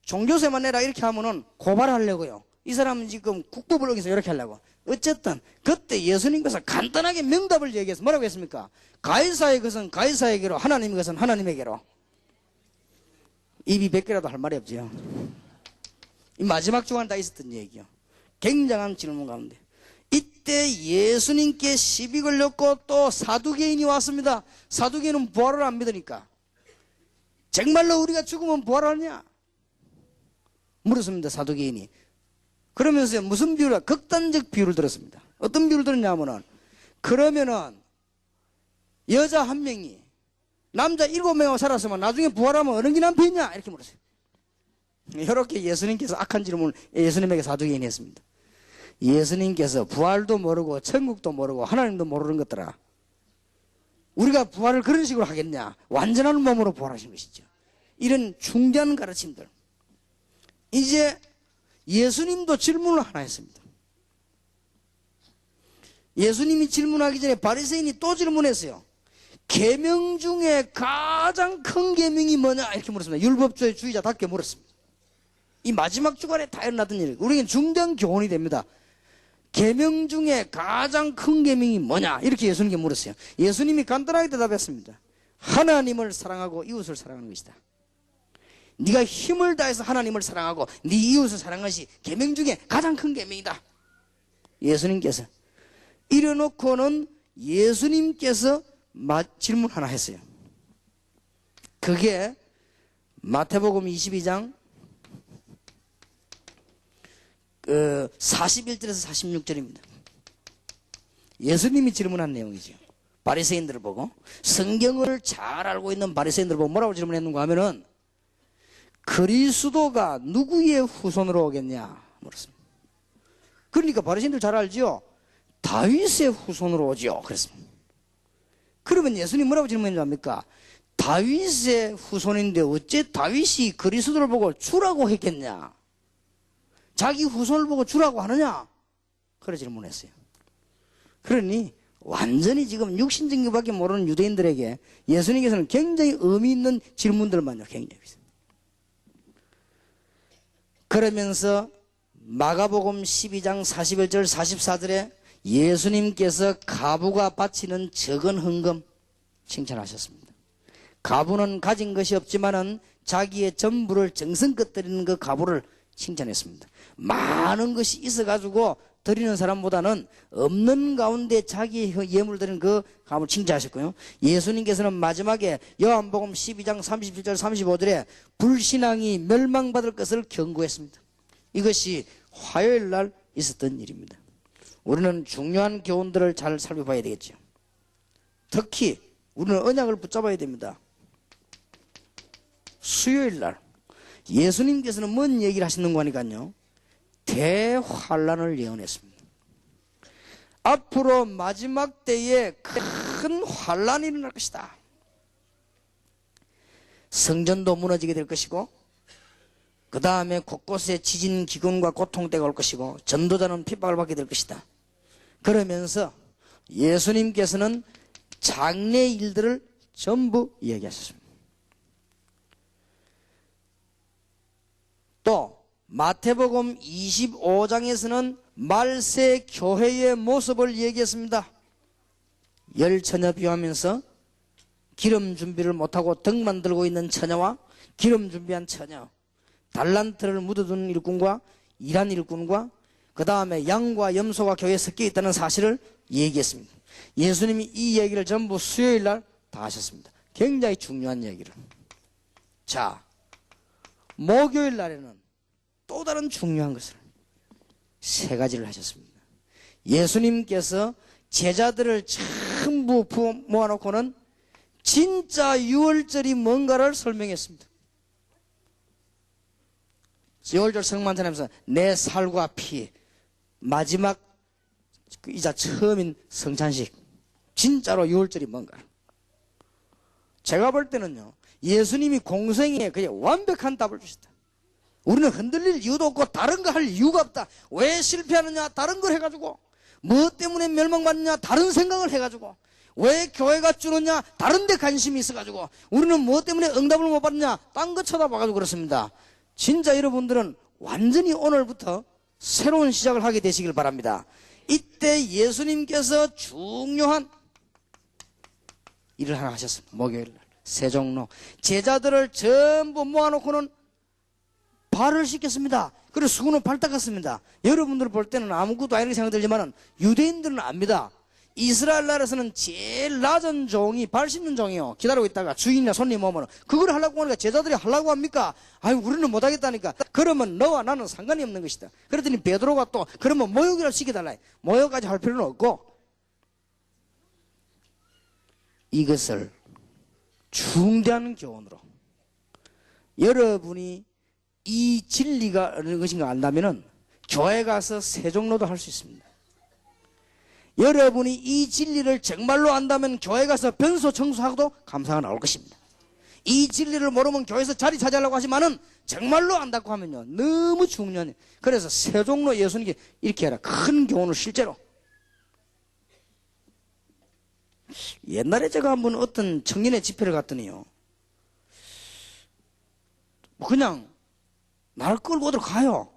Speaker 1: 종교세만 내라. 이렇게 하면은 고발하려고요. 이 사람은 지금 국법을 어겨서 이렇게 하려고. 어쨌든 그때 예수님께서 간단하게 명답을 얘기해서 뭐라고 했습니까? 가이사의 것은 가이사에게로, 하나님의 것은 하나님에게로. 입이 100개라도 할 말이 없지요. 이 마지막 주간 다 있었던 얘기요. 굉장한 질문 가운데 이때 예수님께 시비 걸렸고 또 사두개인이 왔습니다. 사두개인은 부활을 안 믿으니까 정말로 우리가 죽으면 부활하느냐 물었습니다. 사두개인이. 그러면서 무슨 비유를, 극단적 비유를 들었습니다. 어떤 비유를 들었냐면은, 그러면은 여자 한 명이 남자 7명하고 살았으면 나중에 부활하면 어느 게 남편이냐 이렇게 물었어요. 이렇게 예수님께서 악한 질문을 예수님에게 사두개인이 했습니다. 예수님께서 부활도 모르고 천국도 모르고 하나님도 모르는 것들아, 우리가 부활을 그런 식으로 하겠냐? 완전한 몸으로 부활하신 것이죠. 이런 중대한 가르침들. 이제 예수님도 질문을 하나 했습니다. 예수님이 질문하기 전에 바리새인이 또 질문했어요. 계명 중에 가장 큰 계명이 뭐냐 이렇게 물었습니다. 율법주의 주의자답게 물었습니다. 이 마지막 주간에 다 일어났던 일이에요. 우리에겐 중대한 교훈이 됩니다. 계명 중에 가장 큰 계명이 뭐냐 이렇게 예수님께 물었어요. 예수님이 간단하게 대답했습니다. 하나님을 사랑하고 이웃을 사랑하는 것이다. 네가 힘을 다해서 하나님을 사랑하고 네 이웃을 사랑하는 것이 계명 중에 가장 큰 계명이다. 예수님께서 이래놓고는 예수님께서 질문 하나 했어요. 그게 마태복음 22장 41절에서 46절입니다. 예수님이 질문한 내용이죠. 바리새인들을 보고, 성경을 잘 알고 있는 바리새인들을 보고 뭐라고 질문했는가 하면은, 그리스도가 누구의 후손으로 오겠냐 물었습니다. 그러니까 바리새인들 잘 알지요. 다윗의 후손으로 오지요 그랬습니다. 그러면 예수님 뭐라고 질문했는지 압니까? 다윗의 후손인데 어째 다윗이 그리스도를 보고 주라고 했겠냐? 자기 후손을 보고 주라고 하느냐? 그래 질문했어요. 그러니 완전히 지금 육신적인 것밖에 모르는 유대인들에게 예수님께서는 굉장히 의미 있는 질문들만요. 굉장히 있습니다. 그러면서 마가복음 12장 41절 44절에 예수님께서 가부가 바치는 적은 헌금 칭찬하셨습니다. 가부는 가진 것이 없지만은 자기의 전부를 정성껏 드리는 그 가부를 칭찬했습니다. 많은 것이 있어가지고 드리는 사람보다는 없는 가운데 자기의 예물을 드리는 그 가부를 칭찬하셨고요. 예수님께서는 마지막에 요한복음 12장 37절 35절에 불신앙이 멸망받을 것을 경고했습니다. 이것이 화요일 날 있었던 일입니다. 우리는 중요한 교훈들을 잘 살펴봐야 되겠죠. 특히 우리는 언약을 붙잡아야 됩니다. 수요일 날 예수님께서는 뭔 얘기를 하시는 거니까요, 대환란을 예언했습니다. 앞으로 마지막 때에 큰 환란이 일어날 것이다. 성전도 무너지게 될 것이고, 그 다음에 곳곳에 지진, 기근과 고통 때가 올 것이고, 전도자는 핍박을 받게 될 것이다. 그러면서 예수님께서는 장래 일들을 전부 이야기하셨습니다. 또 마태복음 25장에서는 말세 교회의 모습을 얘기했습니다. 열 처녀 비유하면서 기름 준비를 못하고 덕만 들고 있는 처녀와 기름 준비한 처녀, 달란트를 묻어둔 일꾼과 일한 일꾼과 그 다음에 양과 염소가 교회에 섞여 있다는 사실을 얘기했습니다. 예수님이 이 얘기를 전부 수요일 날 다 하셨습니다. 굉장히 중요한 얘기를. 자, 목요일 날에는 또 다른 중요한 것을 세 가지를 하셨습니다. 예수님께서 제자들을 전부 모아놓고는 진짜 유월절이 뭔가를 설명했습니다. 유월절 성만찬하면서 내 살과 피, 마지막 이자 처음인 성찬식, 진짜로 유월절이 뭔가. 제가 볼 때는요, 예수님이 공생에 그냥 완벽한 답을 주셨다. 우리는 흔들릴 이유도 없고 다른 거 할 이유가 없다. 왜 실패하느냐? 다른 걸 해가지고. 뭐 때문에 멸망받느냐? 다른 생각을 해가지고. 왜 교회가 주느냐? 다른 데 관심이 있어가지고. 우리는 뭐 때문에 응답을 못 받느냐? 딴 거 쳐다봐가지고 그렇습니다. 진짜 여러분들은 완전히 오늘부터 새로운 시작을 하게 되시길 바랍니다. 이때 예수님께서 중요한 일을 하나 하셨습니다. 목요일날 세종로 제자들을 전부 모아놓고는 발을 씻겼습니다. 그리고 수건은 발 닦았습니다. 여러분들 볼 때는 아무것도 아니라고 생각들지만 유대인들은 압니다. 이스라엘 나라에서는 제일 낮은 종이 발 씻는 종이요. 기다리고 있다가 주인이나 손님 오면 그걸 하려고 하니까 제자들이 하려고 합니까? 아유, 우리는 못하겠다니까. 그러면 너와 나는 상관이 없는 것이다. 그랬더니 베드로가 또 그러면 모욕이라도 시켜달라. 모욕까지 할 필요는 없고 이것을 중대한 교훈으로 여러분이 이 진리가 어느 것인가 안다면은 교회 가서 세종로도 할 수 있습니다. 여러분이 이 진리를 정말로 안다면 교회 가서 변소 청소하고도 감사가 나올 것입니다. 이 진리를 모르면 교회에서 자리 차지하려고 하지만은 정말로 안다고 하면요 너무 중요한. 그래서 세종로 예수님께 이렇게 해라. 큰 교훈을 실제로. 옛날에 제가 한번 어떤 청년의 집회를 갔더니요 그냥 나를 끌고 어디로 가요.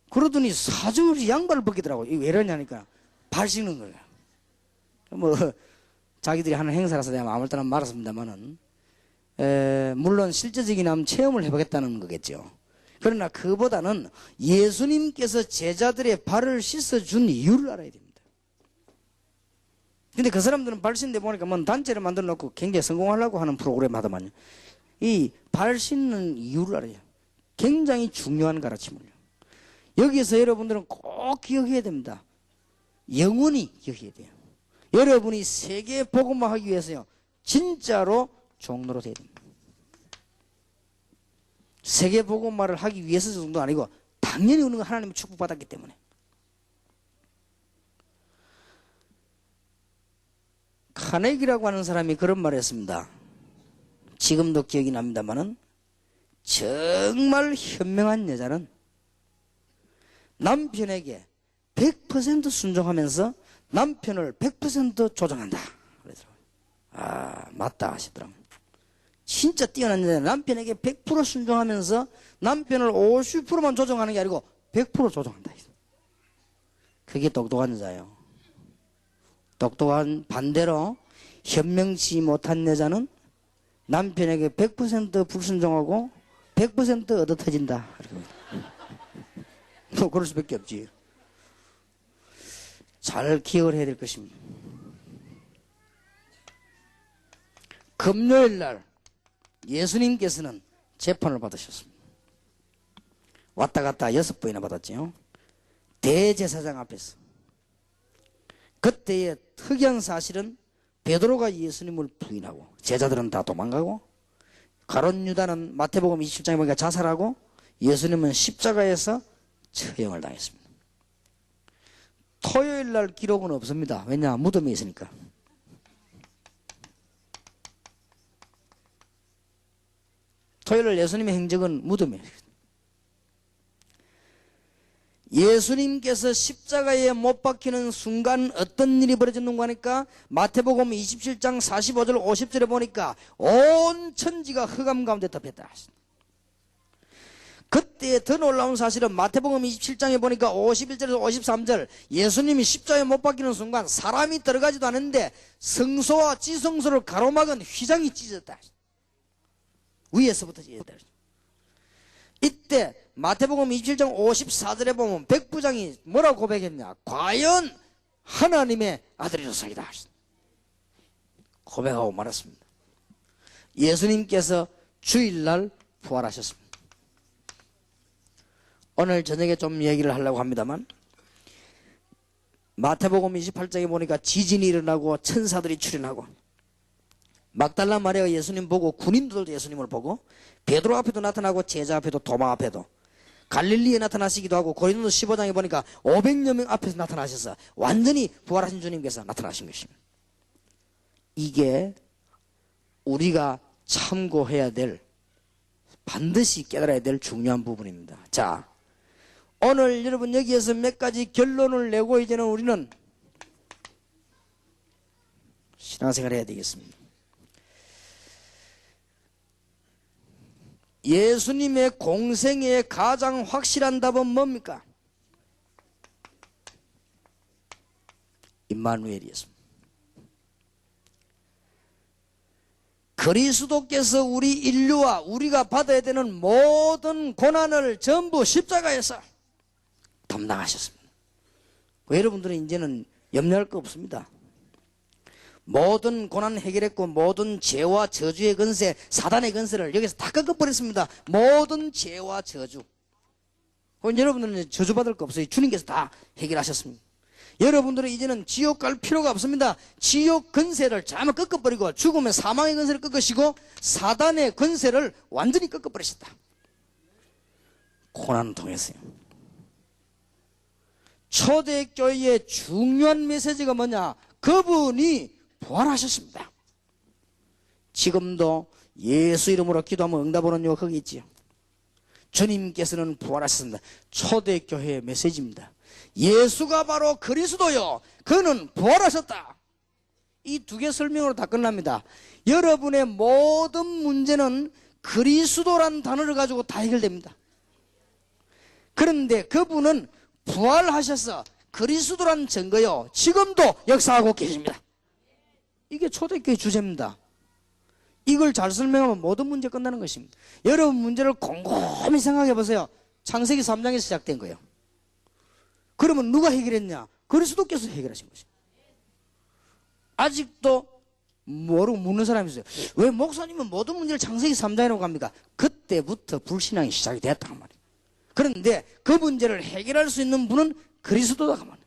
Speaker 1: 그러더니 사정없이 양발을 벗기더라고요. 이게 왜 이러냐니까 발 씻는 거예요. 뭐 자기들이 하는 행사라서 내가 아무 때나 말았습니다만은 물론 실제적인 한번 체험을 해보겠다는 거겠죠. 그러나 그보다는 예수님께서 제자들의 발을 씻어준 이유를 알아야 됩니다. 근데 그 사람들은 발 씻는 데 보니까 뭐 단체를 만들어 놓고 굉장히 성공하려고 하는 프로그램 하더만요. 이 발 씻는 이유를 알아야 돼요. 굉장히 중요한 가르침을요. 여기서 여러분들은 꼭 기억해야 됩니다. 영원히 기억해야 돼요. 여러분이 세계 복음화하기 위해서요 진짜로 종로로 돼야 됩니다. 세계 복음화를 하기 위해서 정도 아니고 당연히 우리는 하나님의 축복받았기 때문에. 카네기라고 하는 사람이 그런 말을 했습니다. 지금도 기억이 납니다만은 정말 현명한 여자는 남편에게 100% 순종하면서 남편을 100% 조정한다. 그러더라고요. 아, 맞다 하시더라고요. 진짜 뛰어난 여자는 남편에게 100% 순종하면서 남편을 50%만 조정하는 게 아니고 100% 조정한다. 그게 똑똑한 여자예요. 똑똑한 반대로 현명치 못한 여자는 남편에게 100% 불순종하고 100% 얻어 터진다. 뭐 그럴 수밖에 없지. 잘 기억을 해야 될 것입니다. 금요일 날 예수님께서는 재판을 받으셨습니다. 왔다 갔다 6번이나 받았지요. 대제사장 앞에서. 그때의 특이한 사실은 베드로가 예수님을 부인하고 제자들은 다 도망가고 가룟 유다는 마태복음 27장에 보니까 자살하고 예수님은 십자가에서 처형을 당했습니다. 토요일 날 기록은 없습니다. 왜냐? 무덤에 있으니까. 토요일 날 예수님의 행적은 무덤에 있습니다. 예수님께서 십자가에 못 박히는 순간 어떤 일이 벌어졌는가 하니까 마태복음 27장 45절 50절에 보니까 온 천지가 흑암 가운데 덮였다. 그때 더 놀라운 사실은 마태복음 27장에 보니까 51절에서 53절 예수님이 십자가에 못 박히는 순간 사람이 들어가지도 않았는데 성소와 지성소를 가로막은 휘장이 찢어졌다. 위에서부터 찢어졌다. 이때 마태복음 27장 54절에 보면 백부장이 뭐라고 고백했냐? 과연 하나님의 아들이로소이다. 고백하고 말았습니다. 예수님께서 주일날 부활하셨습니다. 오늘 저녁에 좀 얘기를 하려고 합니다만 마태복음 28장에 보니까 지진이 일어나고 천사들이 출현하고 막달라 마리아가 예수님 보고 군인들도 예수님을 보고 베드로 앞에도 나타나고 제자 앞에도 도마 앞에도 갈릴리에 나타나시기도 하고 고린도 15장에 보니까 500여 명 앞에서 나타나셔서 완전히 부활하신 주님께서 나타나신 것입니다. 이게 우리가 참고해야 될 반드시 깨달아야 될 중요한 부분입니다. 자, 오늘 여러분 여기에서 몇 가지 결론을 내고 이제는 우리는 신앙생활을 해야 되겠습니다. 예수님의 공생의 가장 확실한 답은 뭡니까? 임마누엘이었습니다. 그리스도께서 우리 인류와 우리가 받아야 되는 모든 고난을 전부 십자가에서 담당하셨습니다. 여러분들은 이제는 염려할 거 없습니다. 모든 고난 해결했고 모든 죄와 저주의 권세, 사단의 권세를 여기서 다 꺾어버렸습니다. 모든 죄와 저주. 여러분들은 저주받을 거 없어요. 주님께서 다 해결하셨습니다. 여러분들은 이제는 지옥 갈 필요가 없습니다. 지옥 권세를 잘못 꺾어버리고 죽음의 사망의 권세를 꺾으시고 사단의 권세를 완전히 꺾어버리셨다. 고난을 통해서요. 초대교회의 중요한 메시지가 뭐냐? 그분이 부활하셨습니다. 지금도 예수 이름으로 기도하면 응답 오는 요 거기 있지요. 주님께서는 부활하셨습니다. 초대교회의 메시지입니다. 예수가 바로 그리스도요. 그는 부활하셨다. 이 두 개 설명으로 다 끝납니다. 여러분의 모든 문제는 그리스도란 단어를 가지고 다 해결됩니다. 그런데 그분은 부활하셔서 그리스도란 증거요. 지금도 역사하고 계십니다. 이게 초대교회 주제입니다. 이걸 잘 설명하면 모든 문제 끝나는 것입니다. 여러분 문제를 곰곰이 생각해 보세요. 창세기 3장에서 시작된 거예요. 그러면 누가 해결했냐? 그리스도께서 해결하신 것입니다. 아직도 모르고 묻는 사람이 있어요. 왜 목사님은 모든 문제를 창세기 3장이라고 합니까? 그때부터 불신앙이 시작이 됐단 말이에요. 그런데 그 문제를 해결할 수 있는 분은 그리스도다 그 말이에요.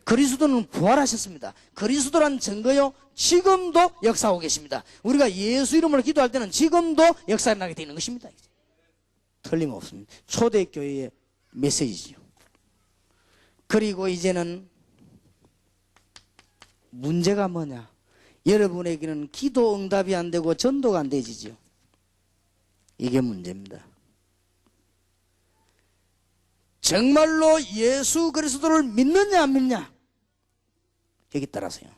Speaker 1: 그리스도는 부활하셨습니다. 그리스도란 증거요. 지금도 역사하고 계십니다. 우리가 예수 이름으로 기도할 때는 지금도 역사가 나게 되는 것입니다. 틀림없습니다. 초대교회의 메시지죠. 그리고 이제는 문제가 뭐냐? 여러분에게는 기도 응답이 안 되고 전도가 안 되지죠. 이게 문제입니다. 정말로 예수 그리스도를 믿느냐 안 믿냐? 여기 따라서요.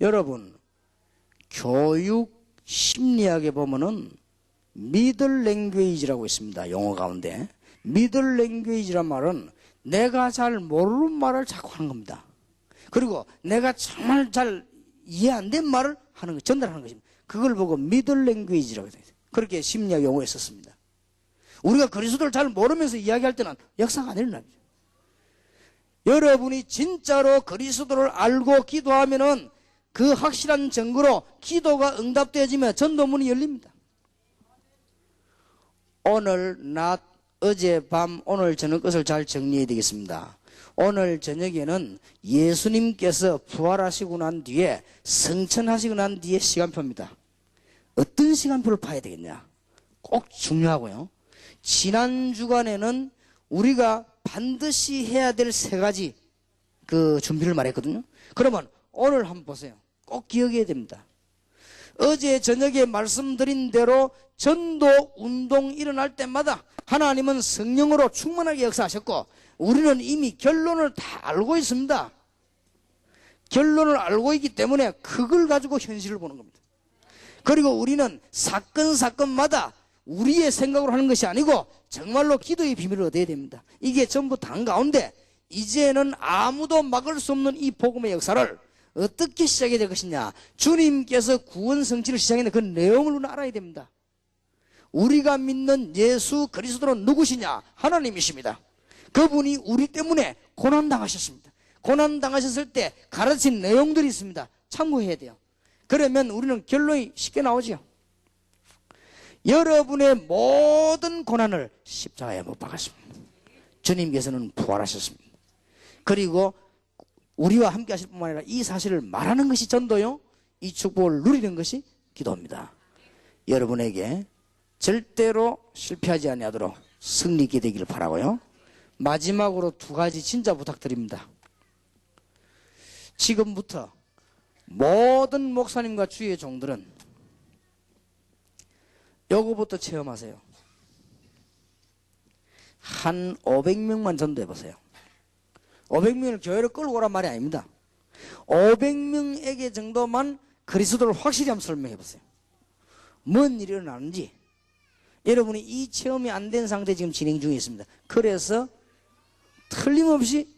Speaker 1: 여러분 교육 심리학에 보면은 미들 랭귀지라고 있습니다. 용어 가운데 미들 랭귀지란 말은 내가 잘 모르는 말을 자꾸 하는 겁니다. 그리고 내가 정말 잘 이해 안 된 말을 하는 거, 전달하는 것입니다. 그걸 보고 미들 랭귀지라고 해요. 그렇게 심리학 용어에 썼습니다. 우리가 그리스도를 잘 모르면서 이야기할 때는 역사가 안 일어납니다. 여러분이 진짜로 그리스도를 알고 기도하면은 그 확실한 증거로 기도가 응답되어지면 전도문이 열립니다. 오늘 낮, 어젯밤, 오늘 저녁 것을 잘 정리해야 되겠습니다. 오늘 저녁에는 예수님께서 부활하시고 난 뒤에 성천하시고 난 뒤에 시간표입니다. 어떤 시간표를 파야 되겠냐? 꼭 중요하고요. 지난 주간에는 우리가 반드시 해야 될 세 가지 그 준비를 말했거든요. 그러면 오늘 한번 보세요. 꼭 기억해야 됩니다. 어제 저녁에 말씀드린 대로 전도 운동 일어날 때마다 하나님은 성령으로 충만하게 역사하셨고 우리는 이미 결론을 다 알고 있습니다. 결론을 알고 있기 때문에 그걸 가지고 현실을 보는 겁니다. 그리고 우리는 사건마다 우리의 생각으로 하는 것이 아니고 정말로 기도의 비밀을 얻어야 됩니다. 이게 전부 단 가운데 이제는 아무도 막을 수 없는 이 복음의 역사를 어떻게 시작해야 될 것이냐. 주님께서 구원 성취를 시작했는데 그 내용을 우리는 알아야 됩니다. 우리가 믿는 예수 그리스도는 누구시냐? 하나님이십니다. 그분이 우리 때문에 고난당하셨습니다. 고난당하셨을 때 가르친 내용들이 있습니다. 참고해야 돼요. 그러면 우리는 결론이 쉽게 나오죠. 여러분의 모든 고난을 십자가에 못 박았습니다. 주님께서는 부활하셨습니다. 그리고 우리와 함께 하실 뿐만 아니라 이 사실을 말하는 것이 전도요, 이 축복을 누리는 것이 기도입니다. 여러분에게 절대로 실패하지 아니하도록 승리 있게 되기를 바라고요. 마지막으로 두 가지 진짜 부탁드립니다. 지금부터 모든 목사님과 주의 종들은 요거부터 체험하세요. 한 500명만 전도해보세요. 500명을 교회로 끌고 오란 말이 아닙니다. 500명에게 정도만 그리스도를 확실히 한번 설명해보세요. 뭔 일이 일어나는지. 여러분이 이 체험이 안 된 상태 지금 진행 중에 있습니다. 그래서 틀림없이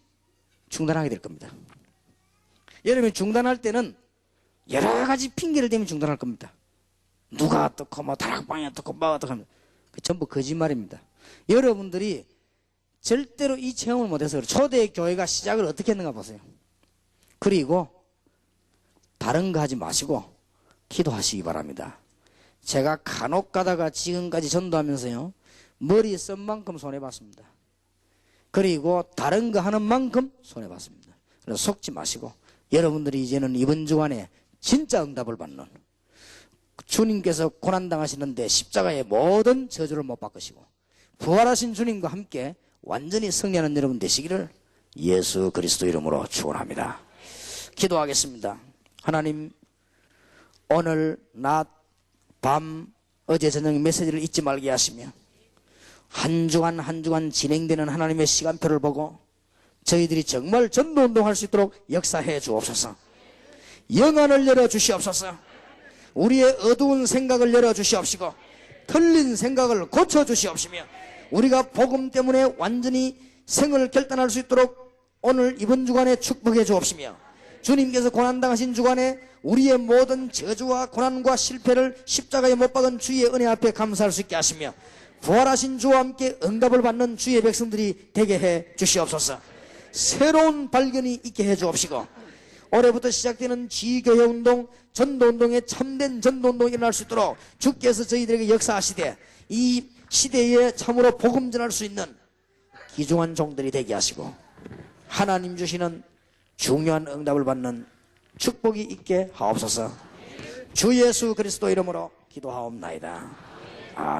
Speaker 1: 중단하게 될 겁니다. 여러분이 중단할 때는 여러 가지 핑계를 대면 중단할 겁니다. 누가 어떻고 뭐 다락방이 어떻고 뭐 어떻고 하면 그 전부 거짓말입니다. 여러분들이 절대로 이 체험을 못해서 초대 교회가 시작을 어떻게 했는가 보세요. 그리고 다른 거 하지 마시고 기도하시기 바랍니다. 제가 간혹 가다가 지금까지 전도하면서요, 머리 쓴 만큼 손해봤습니다. 그리고 다른 거 하는 만큼 손해봤습니다. 그래서 속지 마시고 여러분들이 이제는 이번 주간에 진짜 응답을 받는, 주님께서 고난당하시는데 십자가의 모든 저주를 못 바꾸시고 부활하신 주님과 함께 완전히 승리하는 여러분 되시기를 예수 그리스도 이름으로 축원합니다. 기도하겠습니다. 하나님, 오늘 낮, 밤, 어제 저녁 메시지를 잊지 말게 하시며 한 주간 한 주간 진행되는 하나님의 시간표를 보고 저희들이 정말 전도운동할 수 있도록 역사해 주옵소서. 영안을 열어주시옵소서. 우리의 어두운 생각을 열어주시옵시고 틀린 생각을 고쳐주시옵시며 우리가 복음 때문에 완전히 생을 결단할 수 있도록 오늘 이번 주간에 축복해 주옵시며 주님께서 고난당하신 주간에 우리의 모든 저주와 고난과 실패를 십자가에 못 박은 주의 은혜 앞에 감사할 수 있게 하시며 부활하신 주와 함께 응답을 받는 주의 백성들이 되게 해 주시옵소서. 새로운 발견이 있게 해 주옵시고 올해부터 시작되는 지교회 운동, 전도운동에 참된 전도운동이 일어날 수 있도록 주께서 저희들에게 역사하시되 이 시대에 참으로 복음 전할 수 있는 귀중한 종들이 되게 하시고 하나님 주시는 중요한 응답을 받는 축복이 있게 하옵소서. 주 예수 그리스도 이름으로 기도하옵나이다.